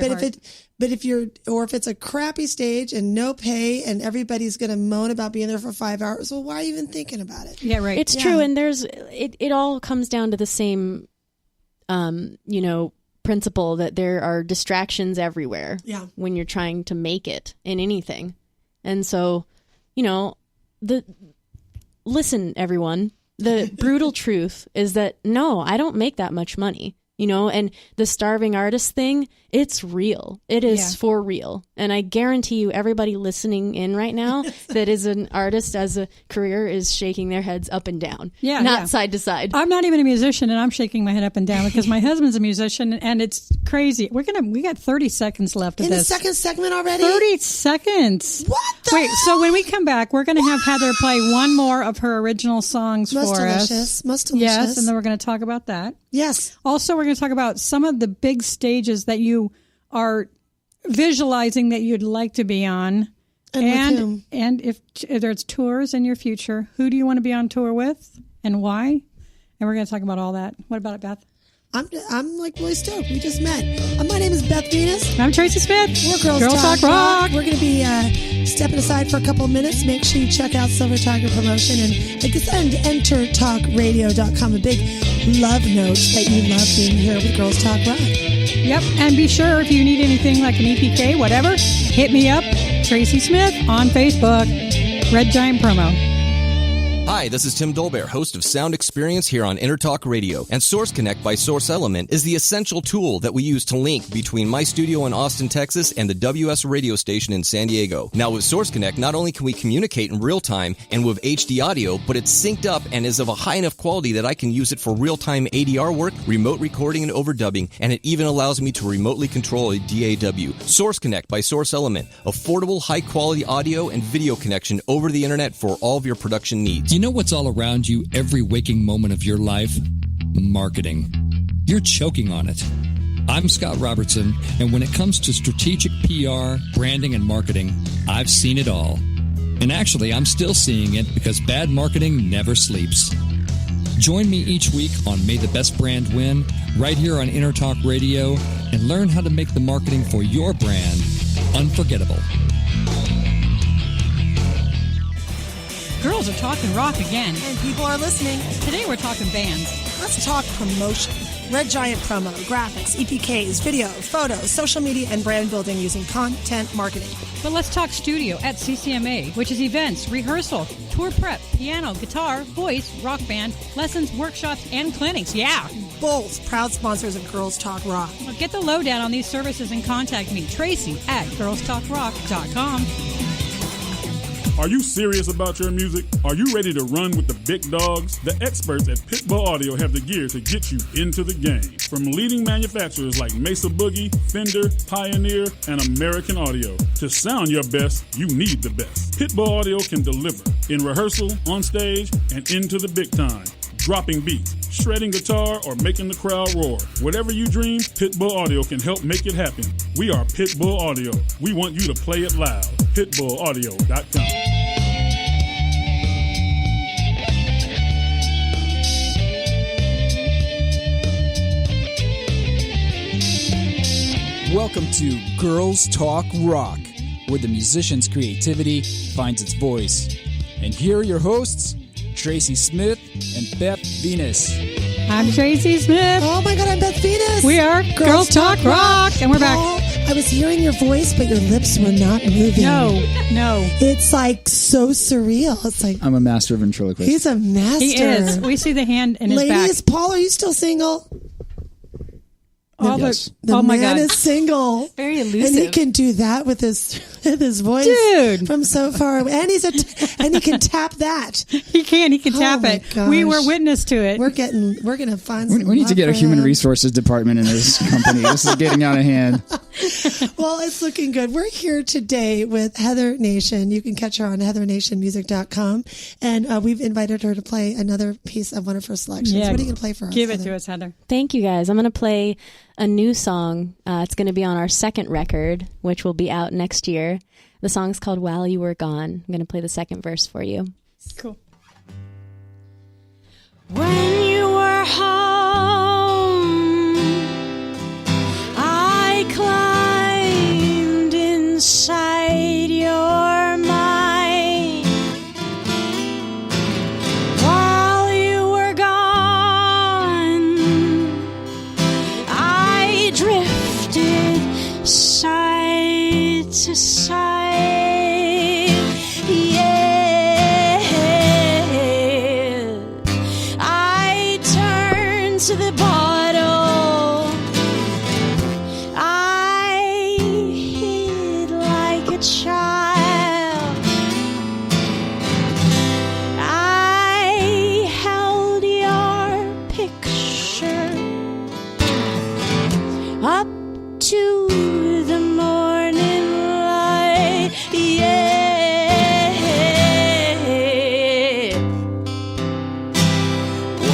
your heart. if it's a crappy stage and no pay, and everybody's going to moan about being there for 5 hours, well, why are you even thinking about it? Yeah, right. It's true, and it all comes down to the same, principle that there are distractions everywhere. Yeah. When you're trying to make it in anything, and so, listen, everyone. The brutal truth is that no, I don't make that much money. And the starving artist thing, it's real. It is for real. And I guarantee you, everybody listening in right now that is an artist as a career is shaking their heads up and down. Yeah, not side to side. I'm not even a musician, and I'm shaking my head up and down because my husband's a musician, and it's crazy. We got 30 seconds left of In this. the second segment already? 30 seconds. What the Wait, so when we come back, we're going to have Heather play one more of her original songs for us. Most delicious. Yes, and then we're going to talk about that. Yes. Also, we're going to talk about some of the big stages that you are visualizing that you'd like to be on. And with whom? And if there's tours in your future, who do you want to be on tour with and why? And we're going to talk about all that. What about it, Beth? I'm like really stoked. We just met. My name is Beth Venus. I'm Tracy Smith. We're Girls Talk Rock. We're going to be stepping aside for a couple of minutes. Make sure you check out Silver Tiger Promotion and entertalkradio.com. A big love note that you love being here with Girls Talk Rock. Yep. And be sure if you need anything like an EPK, whatever, hit me up, Tracy Smith, on Facebook. Red Giant Promo. Hi, this is Tim Dolbear, host of Sound Experience here on Intertalk Radio. And Source Connect by Source Element is the essential tool that we use to link between my studio in Austin, Texas and the WS radio station in San Diego. Now with Source Connect, not only can we communicate in real time and with HD audio, but it's synced up and is of a high enough quality that I can use it for real-time ADR work, remote recording and overdubbing, and it even allows me to remotely control a DAW. Source Connect by Source Element. Affordable, high-quality audio and video connection over the internet for all of your production needs. You know what's all around you every waking moment of your life? Marketing. You're choking on it. I'm Scott Robertson, and when it comes to strategic PR, branding, and marketing, I've seen it all. And actually, I'm still seeing it because bad marketing never sleeps. Join me each week on May the Best Brand Win, right here on Intertalk Radio, and learn how to make the marketing for your brand unforgettable. Girls are talking rock again. And people are listening. Today we're talking bands. Let's talk promotion. Red Giant Promo, graphics, EPKs, video, photos, social media, and brand building using content marketing. But let's talk studio at CCMA, which is events, rehearsal, tour prep, piano, guitar, voice, rock band, lessons, workshops, and clinics. Yeah. Both proud sponsors of Girls Talk Rock. Well, get the lowdown on these services and contact me, Tracy, at girlstalkrock.com. Are you serious about your music? Are you ready to run with the big dogs? The experts at Pitbull Audio have the gear to get you into the game. From leading manufacturers like Mesa Boogie, Fender, Pioneer, and American Audio. To sound your best, you need the best. Pitbull Audio can deliver in rehearsal, on stage, and into the big time. Dropping beats, shredding guitar, or making the crowd roar. Whatever you dream, Pitbull Audio can help make it happen. We are Pitbull Audio. We want you to play it loud. PitbullAudio.com. Welcome to Girls Talk Rock, where the musician's creativity finds its voice. And here are your hosts, Tracy Smith and Beth Venus. I'm Tracy Smith. Oh my God, I'm Beth Venus. We are Girls Talk Rock, and we're back. I was hearing your voice, but your lips were not moving. No. It's like so surreal. It's like I'm a master of ventriloquist. he's a master. He is. We see the hand in his Ladies, back. Paul, are you still single? Yes. The oh my man God. is single. Very elusive. And he can do that with his voice, Dude. from so far away. And and he can tap that. He can tap my it. gosh. We were witness to it. We're gonna find. We some need to love get a for human him. resources department in this company. This is getting out of hand. Well, it's looking good. We're here today with Heather Nation. You can catch her on heathernationmusic.com. And we've invited her to play another piece of one of her selections. Yeah. What are you going to play for us? Give it Heather? to us, Heather. Thank you, guys. I'm going to play a new song. It's going to be on our second record, which will be out next year. The song's called While You Were Gone. I'm going to play the second verse for you. Cool. When you were home, I climbed inside your mind. While you were gone, I drifted side to side. Yeah. I turned to the bottle. I hid like a child. I held your picture up to the morning light. Yeah.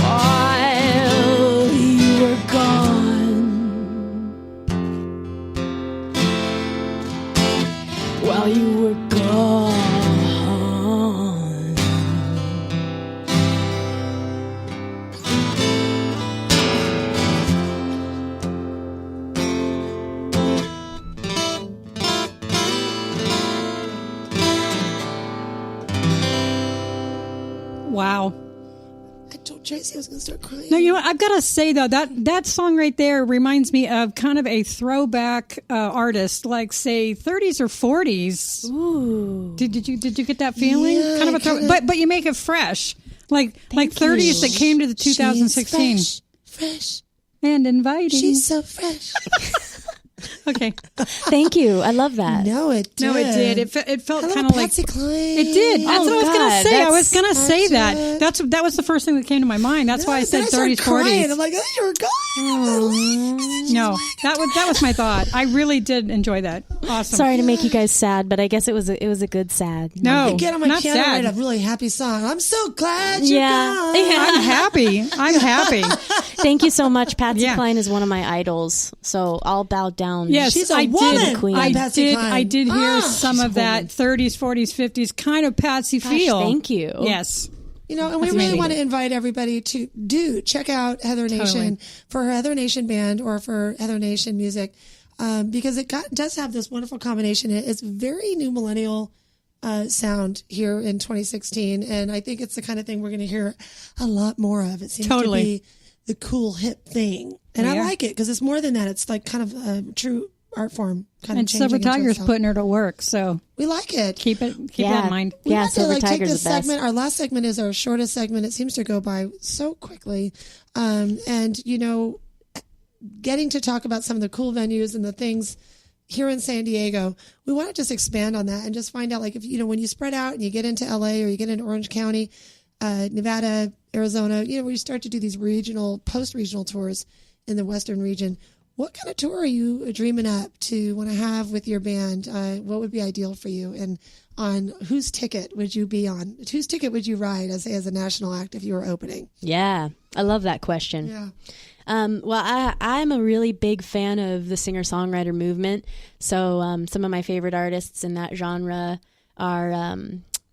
While you were gone. While you were gone. Wow. I told Tracy I was going to start crying. No, you know what? I've got to say, though, that song right there reminds me of kind of a throwback artist, like, say, 30s or 40s. Ooh. Did you get that feeling? Yeah, kind of a throw, kinda- but you make it fresh. Like Thank 30s you. that came to the 2016. She's fresh. And inviting. She's so fresh. Okay. Thank you. I love that. No, it did. No, it did. It felt Hello, kind of like Patsy Cline. it did. That's Oh, what I was going God, to say. I was that's- going to say that. That's That was the first thing that came to my mind. That's why I said Then started 30s, crying. 40s. I'm like, oh, you were gone. No, that was my thought. I really did enjoy that. Awesome. Sorry to make you guys sad, but I guess it was a good sad. No, Get on my not piano sad. and write a really happy song. I'm so glad you're Yeah. gone. I'm happy. I'm happy. Thank you so much. Patsy Yeah. Cline is one of my idols, so I'll bow down. Yes, She's a I woman. did. Queen. Patsy Cline. I did hear Ah, some she's of a that woman. 30s, 40s, 50s kind of Patsy Gosh, feel. thank you. Yes. You know, and we That's really amazing. want to invite everybody to check out Heather Nation for her Heather Nation band or for Heather Nation music, because it does have this wonderful combination. It's very new millennial sound here in 2016, and I think it's the kind of thing we're going to hear a lot more of. It seems Totally. to be the cool hip thing, and I Yeah. like it because it's more than that. It's like kind of a true art form kind And of Silver changing into Tiger's itself. putting her to work, so We like it. keep that in mind. We Yeah, want to Silver take Tiger's this the best. segment. Our last segment is our shortest segment. It seems to go by so quickly. And, getting to talk about some of the cool venues and the things here in San Diego, we want to just expand on that and just find out, like, if, when you spread out and you get into LA or you get into Orange County, Nevada, Arizona, where you start to do these post-regional tours in the Western region, what kind of tour are you dreaming up to want to have with your band? What would be ideal for you? And on whose ticket would you be on? Whose ticket would you ride as a national act if you were opening? Yeah, I love that question. Yeah. Well, I'm a really big fan of the singer-songwriter movement. So some of my favorite artists in that genre are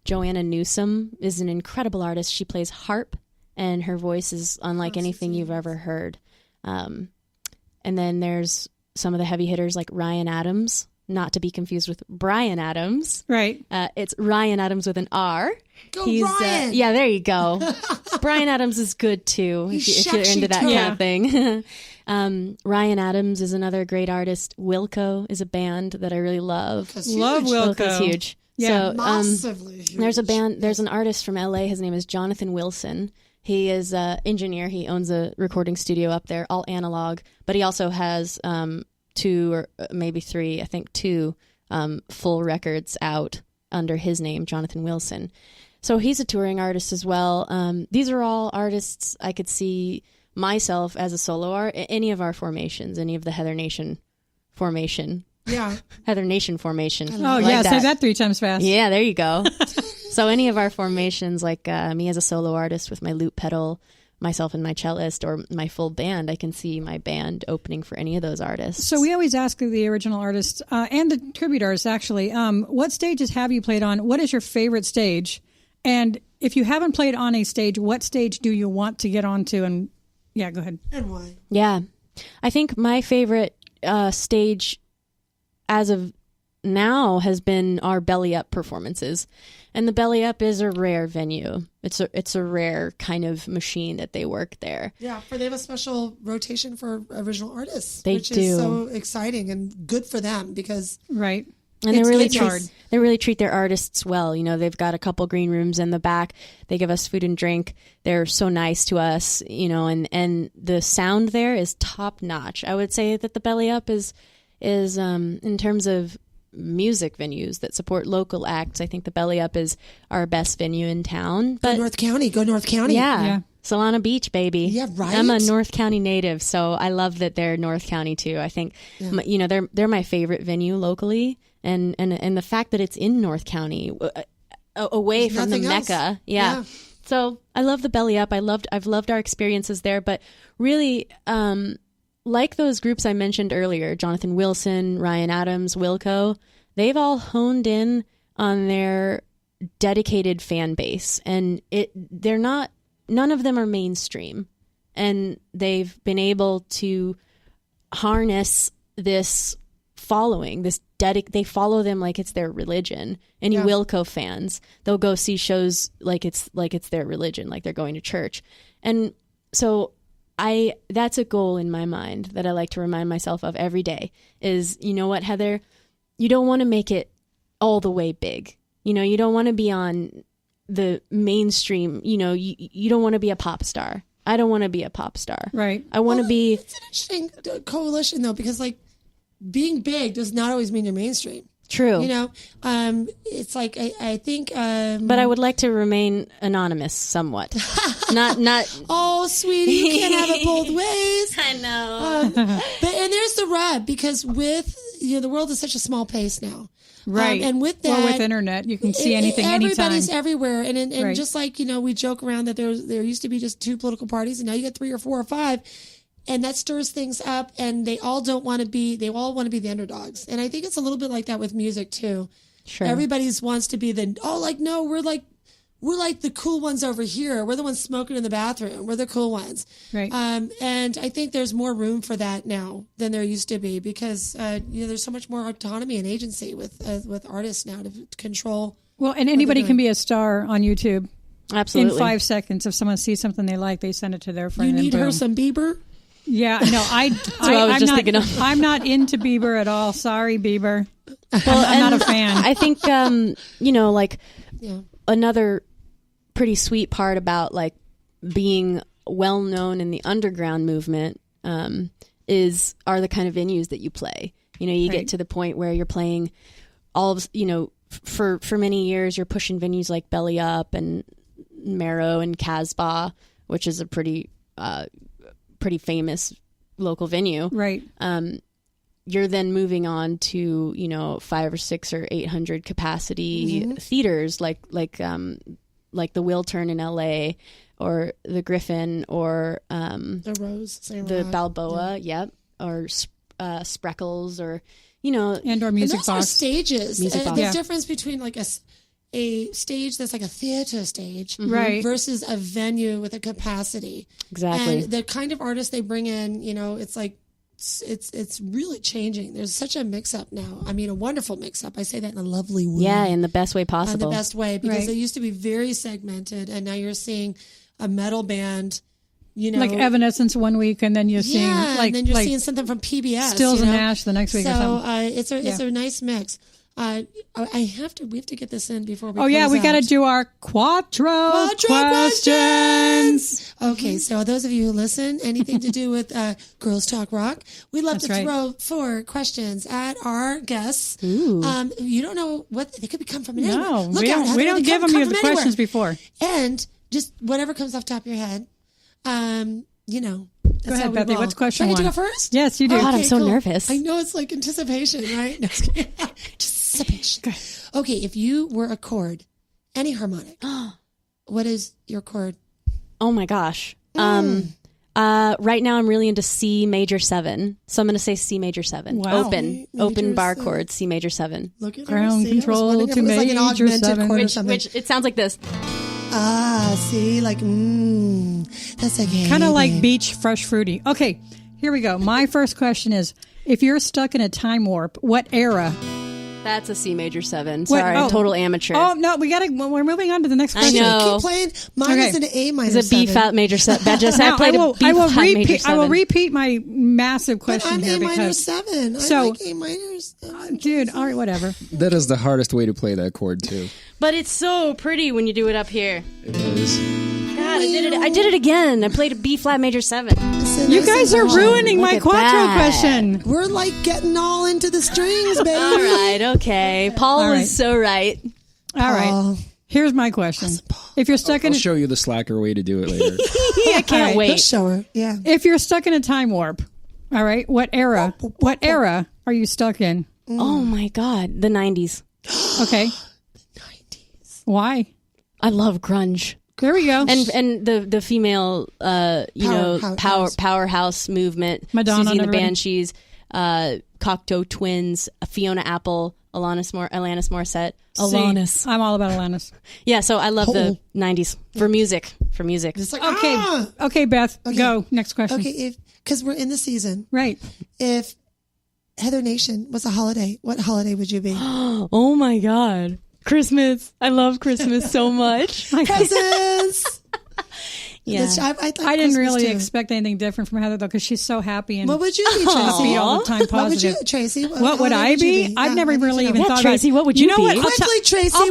Joanna Newsom is an incredible artist. She plays harp, and her voice is unlike anything you've ever heard. And then there's some of the heavy hitters like Ryan Adams, not to be confused with Bryan Adams. Right. It's Ryan Adams with an R. Go Ryan! Yeah, there you go. Bryan Adams is good too, if you're into that kind of thing. Ryan Adams is another great artist. Wilco is a band that I really love. Love Wilco. Wilco's huge. Yeah. So, Massively huge. there's an artist from LA. His name is Jonathan Wilson. He is an engineer. He owns a recording studio up there, all analog, but he also has 2 or maybe 3, I think 2 full records out under his name, Jonathan Wilson. So he's a touring artist as well. These are all artists I could see myself as a solo art, any of our formations, any of the Heather Nation formation. Yeah. Heather Nation formation. Oh, yeah, say that 3 times fast. Yeah, there you go. So any of our formations, like me as a solo artist with my loop pedal, myself and my cellist, or my full band, I can see my band opening for any of those artists. So we always ask the original artists and the tribute artists, actually, what stages have you played on? What is your favorite stage? And if you haven't played on a stage, what stage do you want to get onto? And yeah, go ahead. And why? Yeah. I think my favorite stage as of now has been our Belly Up performances. And the Belly Up is a rare venue. It's a rare kind of machine that they work there. Yeah, they have a special rotation for original artists, which do. is so exciting and good for them because right. And they really hard. They really treat their artists well. They've got a couple green rooms in the back. They give us food and drink. They're so nice to us, and the sound there is top notch. I would say that the Belly Up is in terms of music venues that support local acts, I think the Belly Up is our best venue in town. But Go North County. Yeah. Solana Beach, baby. Yeah, right. I'm a North County native, so I love that they're North County too. I think, they're my favorite venue locally, and the fact that it's in North County, away There's from the nothing else. Mecca. Yeah. So I love the Belly Up. I've loved our experiences there, but really, like those groups I mentioned earlier, Jonathan Wilson, Ryan Adams, Wilco, they've all honed in on their dedicated fan base, and none of them are mainstream, and they've been able to harness this following, they follow them like it's their religion. Any Wilco fans, they'll go see shows like it's their religion, like they're going to church. And so that's a goal in my mind that I like to remind myself of every day is, you know what, Heather, you don't want to make it all the way big. You don't want to be on the mainstream, you don't want to be a pop star. I don't want to be a pop star. Right. I want to be. It's an interesting coalition though, because being big does not always mean you're mainstream. True. It's like I think. But I would like to remain anonymous somewhat. not. Oh, sweetie, you can't have it both ways. I know. And there's the rub, because with the world is such a small pace now. Right. And with that, with internet, you can see anything everybody's anytime. everywhere. And Right. just like, we joke around that there used to be just 2 political parties, and now you get 3 or 4 or 5. And that stirs things up, and they all want to be the underdogs. And I think it's a little bit like that with music too. Sure. Everybody wants to be no, we're like the cool ones over here. We're the ones smoking in the bathroom. We're the cool ones. Right. And I think there's more room for that now than there used to be, because there's so much more autonomy and agency with artists now to control. Well, and anybody can be a star on YouTube. Absolutely. In 5 seconds, if someone sees something they like, they send it to their friend. You need and boom. her some Bieber. Yeah, no, I was I'm just not, thinking of. I'm not into Bieber at all. Sorry, Bieber. Well, I'm not a fan. I think, another pretty sweet part about like being well known in the underground movement are the kind of venues that you play. You know, you get to the point where you're playing all of, for many years you're pushing venues like Belly Up and Marrow and Casbah, which is a pretty famous local venue. Right. You're then moving on to 500 or 600 or 800 capacity theaters like the Wiltern in LA or the Griffin or the Rose, the Balboa, or Spreckles or and/or Music Box. Box. Are stages. Music Box. The difference between like a stage that's like a theater stage, right, versus a venue with a capacity. Exactly. And the kind of artists they bring in, it's like it's really changing. There's such a mix-up now. I mean, a wonderful mix-up. I say that in a lovely way. Yeah, in the best way possible. In the best way, because they used to be very segmented, and now you're seeing a metal band, like Evanescence one week, and then you're seeing and then you're seeing something from PBS, Stills and Nash the next week. So or something. It's a nice mix. We have to get this in before we. Oh yeah, we got to do our Quattro questions. Okay, so those of you who listen, anything to do with Girls Talk Rock, we'd love to throw 4 questions at our guests. Ooh. You don't know what they could come from anywhere. No, Look we out, don't. Heather, We don't give them you the questions before, and just whatever comes off the top of your head. Go ahead, Bethany. What's question 1? Should I do it first? Yes, you do. God, I'm so nervous. I know it's like anticipation, right? Just anticipation. Okay, if you were a chord, any harmonic, what is your chord? Oh my gosh. Right now I'm really into C major 7. So I'm going to say C major 7. Wow. Open bar chord, C major 7. Look at ground her. control to major 7. Which it sounds like this. See, like, that's okay. Kind of like beach fresh fruity. Okay, here we go. My first question is, if you're stuck in a time warp, what era? That's a C major 7. Sorry, total amateur. Oh no, we're moving on to the next question. I know. Keep playing. Mine is an A minor. It's a B flat major 7. I will repeat my massive question I'm here A minor because 7. I so, like A minors. Dude, all right, whatever. That is the hardest way to play that chord too. But it's so pretty when you do it up here. It is. God, I did it again. I played a B flat major 7. You guys are ruining my Quattro question. We're like getting all into the strings, baby. All right, okay. Paul was so right. All right. Here's my question. If you're stuck I'll show you the slacker way to do it later. I can't wait. Let's show her. Yeah. If you're stuck in a time warp, all right, what era are you stuck in? Oh my God, the 90s. Okay. The 90s. Why? I love grunge. There we go. And the female powerhouse movement. Madonna Susie and the everybody. Banshees, Cocteau Twins, Fiona Apple, Alanis Morissette. Alanis. I'm all about Alanis. Yeah, so I love the 90s for music. Just like, Okay, Beth, go. Next question. Okay, because we're in the season. Right. If Heather Nation was a holiday, what holiday would you be? Oh my God. Christmas. I love Christmas so much. Presents. Yeah. I didn't really expect anything different from Heather, though, because she's so happy and what would you be, Tracy? all the time positive. What would you, Tracy? What would I be? I've never really even thought Tracy, about it. what would you know be? what? Quickly, Tracy. I'll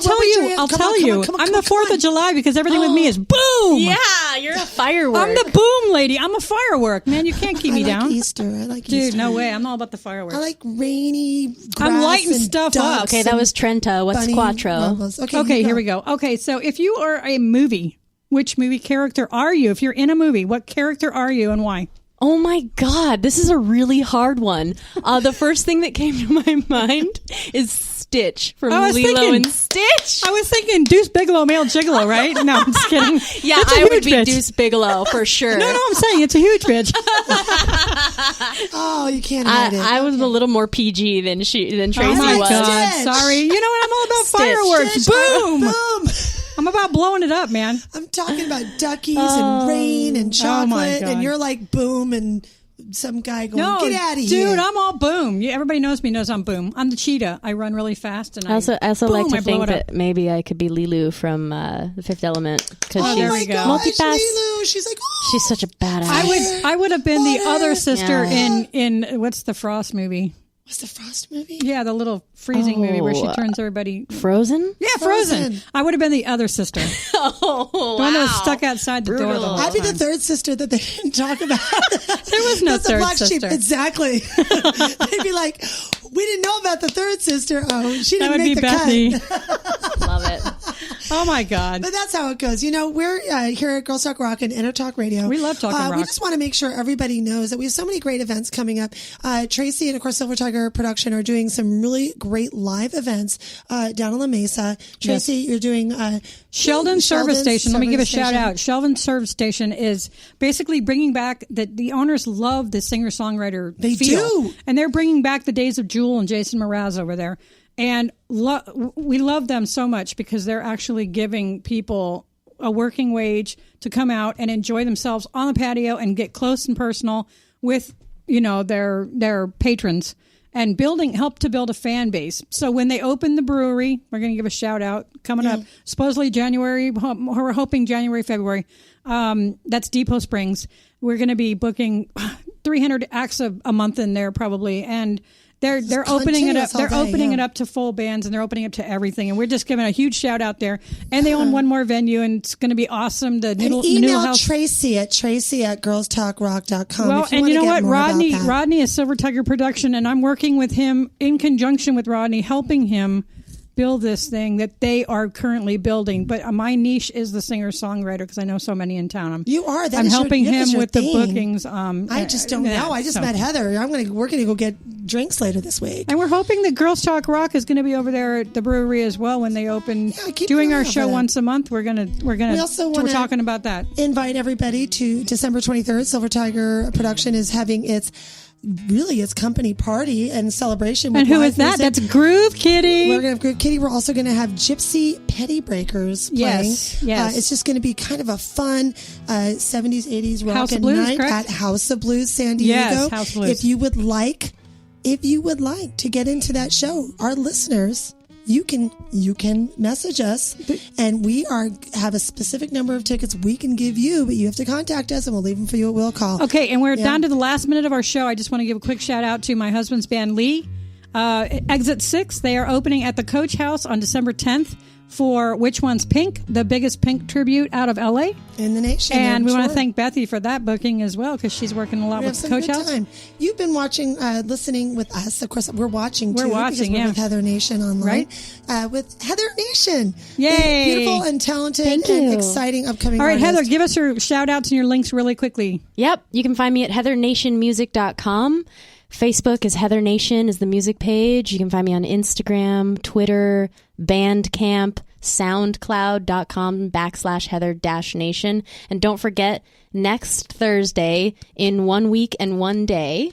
tell you. I'm the 4th of July because everything with me is boom. Yeah, you're a firework. I'm the boom lady. I'm a firework, man. You can't keep me I like down. Easter. I like Dude, Easter. no way. I'm all about the fireworks. I like rainy grass I'm lighting and stuff ducks up. Okay, that was Trenta. What's bunny Quattro? rumbles. Okay, here we go. Okay, so if you are a movie, which movie character are you? If you're in a movie, what character are you and why? Oh my God, this is a really hard one. The first thing that came to my mind is Stitch from Lilo and Stitch. I was thinking Deuce Bigelow, male gigolo, right? No, I'm just kidding. Yeah, I would be Deuce Bigelow for sure. No, I'm saying it's a huge bitch. Oh, you can't hide it. I was a little more PG than Tracy Oh my was. God, Stitch. sorry. You know what? I'm all about Stitch. fireworks. Stitch. Boom. Boom. I'm about blowing it up, man. I'm talking about duckies and rain and chocolate, God. and you're like boom and some guy going, No, get out of here. dude, I'm all boom. Everybody knows me, knows I'm boom. I'm the cheetah. I run really fast, and I also boom, like to I blow think it up. that maybe I could be Lilu from The Fifth Element because Oh there my we go. gosh, multipass. Lilu. She's like, oh, She's such a badass. I would have been the Water. other sister Yeah. in what's the Frost movie? what's the Frost movie? Yeah, the little freezing movie where she Oh, turns everybody. Frozen? Yeah, Frozen. Frozen. I would have been the other sister. Oh, The one that was stuck outside the door the Brutal. whole I'd be the time. third sister that they didn't talk about. There was no That's the third black sheep. sister. Exactly. They'd be like, we didn't know about the third sister. Oh, she That didn't would make be the Bethany. cut. Love it. Oh my God. But that's how it goes. You know, we're here at Girls Talk Rock and Inner Talk Radio. We love talking We rock. just want to make sure everybody knows that we have so many great events coming up. Tracy and, of course, Silver Tiger Production are doing some really great live events down on La Mesa. Tracy, you're doing Sheldon Service Station. Let me give a shout Station. out. Sheldon Service Station is basically bringing back the owners love the singer-songwriter They feel. do. And they're bringing back the days of Jewel and Jason Mraz over there. And we love them so much because they're actually giving people a working wage to come out and enjoy themselves on the patio and get close and personal with, their patrons and help to build a fan base. So when they open the brewery, we're going to give a shout out coming up, supposedly January, we're hoping January, February. That's Depot Springs. We're going to be booking 300 acts a month in there probably. And they're opening it up. continuous all They're day, opening yeah. it up to full bands, and they're opening up to everything. And we're just giving a huge shout out there. And they own one more venue, and it's going to be awesome. The And Noodle email House. Tracy at girlstalkrock.com. Well, if you and want you to know get what? more about that. Rodney is Silver Tiger Production, and I'm working with him in conjunction with Rodney, helping him build this thing that they are currently building. But my niche is the singer-songwriter because I know so many in town. You are. That I'm is your- helping that is him your with thing. the bookings. I just don't know. I just met Heather. We're gonna go get drinks later this week. And we're hoping that Girls Talk Rock is going to be over there at the brewery as well when they open. keep Doing an eye our out show for that. once a month. We're talking about that. Invite everybody to December 23rd. Silver Tiger Production is having its company party and celebration. With And who live is that? music. That's Groove Kitty. We're going to have Groove Kitty. We're also going to have Gypsy Petty Breakers playing. Yes. It's just going to be kind of a fun 70s, 80s rock House of and Blues, night correct? at House of Blues San Diego. Yes, House of Blues. If you would like to get into that show, our listeners, you can message us, and we have a specific number of tickets we can give you, but you have to contact us, and we'll leave them for you at will call. Okay, and we're down to the last minute of our show. I just want to give a quick shout out to my husband's band, Lee. Exit 6, they are opening at the Coach House on December 10th for Which One's Pink, the biggest Pink tribute out of LA. In the nation. And we want to sure. thank Bethy for that booking as well because she's working a lot We have with some Coach good House. time. You've been listening with us. Of course, we're watching too. We're watching, because we're yeah. with Heather Nation online. With Heather Nation. Yay. Beautiful and talented Thank and you. exciting upcoming All right, artist. Heather, give us your shout outs and your links really quickly. Yep. You can find me at heathernationmusic.com. Facebook is Heather Nation is the music page. You can find me on Instagram, Twitter, Bandcamp, soundcloud.com/Heather-Nation. And don't forget, next Thursday, in 1 week and 1 day,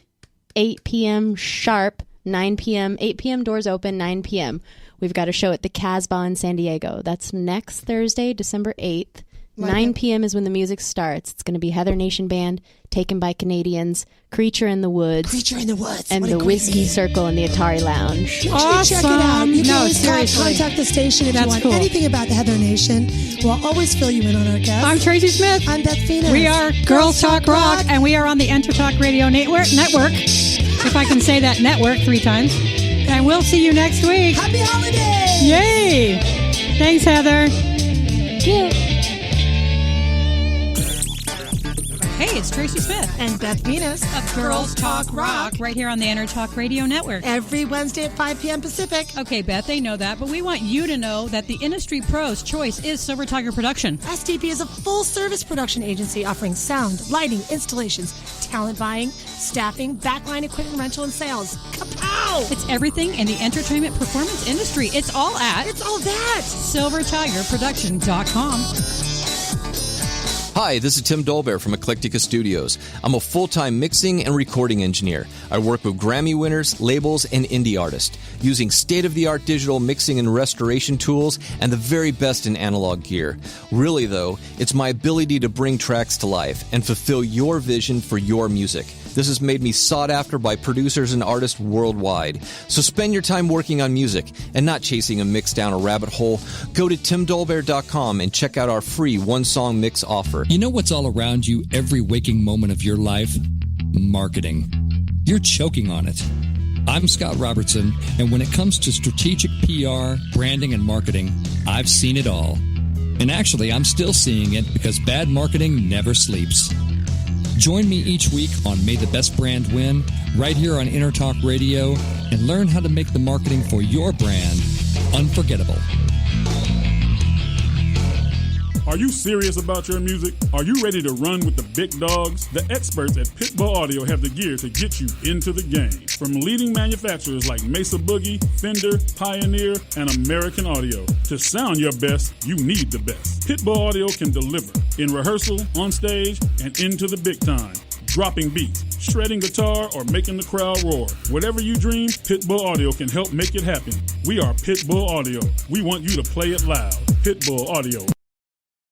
8 p.m. sharp, 9 p.m., 8 p.m. doors open, 9 p.m. We've got a show at the Casbah in San Diego. That's next Thursday, December 8th. 9 p.m. is when the music starts. It's going to be Heather Nation Band, Taken by Canadians, Creature in the Woods, and What a the great Whiskey name. Circle in the Atari Lounge. Make sure you check it out. You can No, always seriously. contact the station if That's you want cool. anything about the Heather Nation. We'll always fill you in on our guests. I'm Tracy Smith. I'm Beth Phoenix. We are Girls Talk Rock, and we are on the Enter Talk Radio Network, if I can say that network 3 times. And we'll see you next week. Happy holidays! Yay! Thanks, Heather. Hey, it's Tracy Smith And Beth Venus. of Girls Talk Rock, right here on the Enter Talk Radio Network. Every Wednesday at 5 p.m. Pacific. Okay, Beth, they know that, but we want you to know that the industry pro's choice is Silver Tiger Production. STP is a full-service production agency offering sound, lighting, installations, talent buying, staffing, backline equipment rental, and sales. Kapow! It's everything in the entertainment performance industry. It's all at It's all that. SilverTigerProduction.com. Hi, this is Tim Dolbear from Eclectica Studios. I'm a full-time mixing and recording engineer. I work with Grammy winners, labels, and indie artists, using state-of-the-art digital mixing and restoration tools and the very best in analog gear. Really, though, it's my ability to bring tracks to life and fulfill your vision for your music. This has made me sought after by producers and artists worldwide. So spend your time working on music and not chasing a mix down a rabbit hole. Go to timdolbear.com and check out our free one-song mix offer. You know what's all around you every waking moment of your life? Marketing. You're choking on it. I'm Scott Robertson, and when it comes to strategic PR, branding, and marketing, I've seen it all. And actually, I'm still seeing it because bad marketing never sleeps. Join me each week on May the Best Brand Win, right here on Intertalk Radio, and learn how to make the marketing for your brand unforgettable. Are you serious about your music? Are you ready to run with the big dogs? The experts at Pitbull Audio have the gear to get you into the game. From leading manufacturers like Mesa Boogie, Fender, Pioneer, and American Audio. To sound your best, you need the best. Pitbull Audio can deliver in rehearsal, on stage, and into the big time. Dropping beats, shredding guitar, or making the crowd roar. Whatever you dream, Pitbull Audio can help make it happen. We are Pitbull Audio. We want you to play it loud. Pitbull Audio.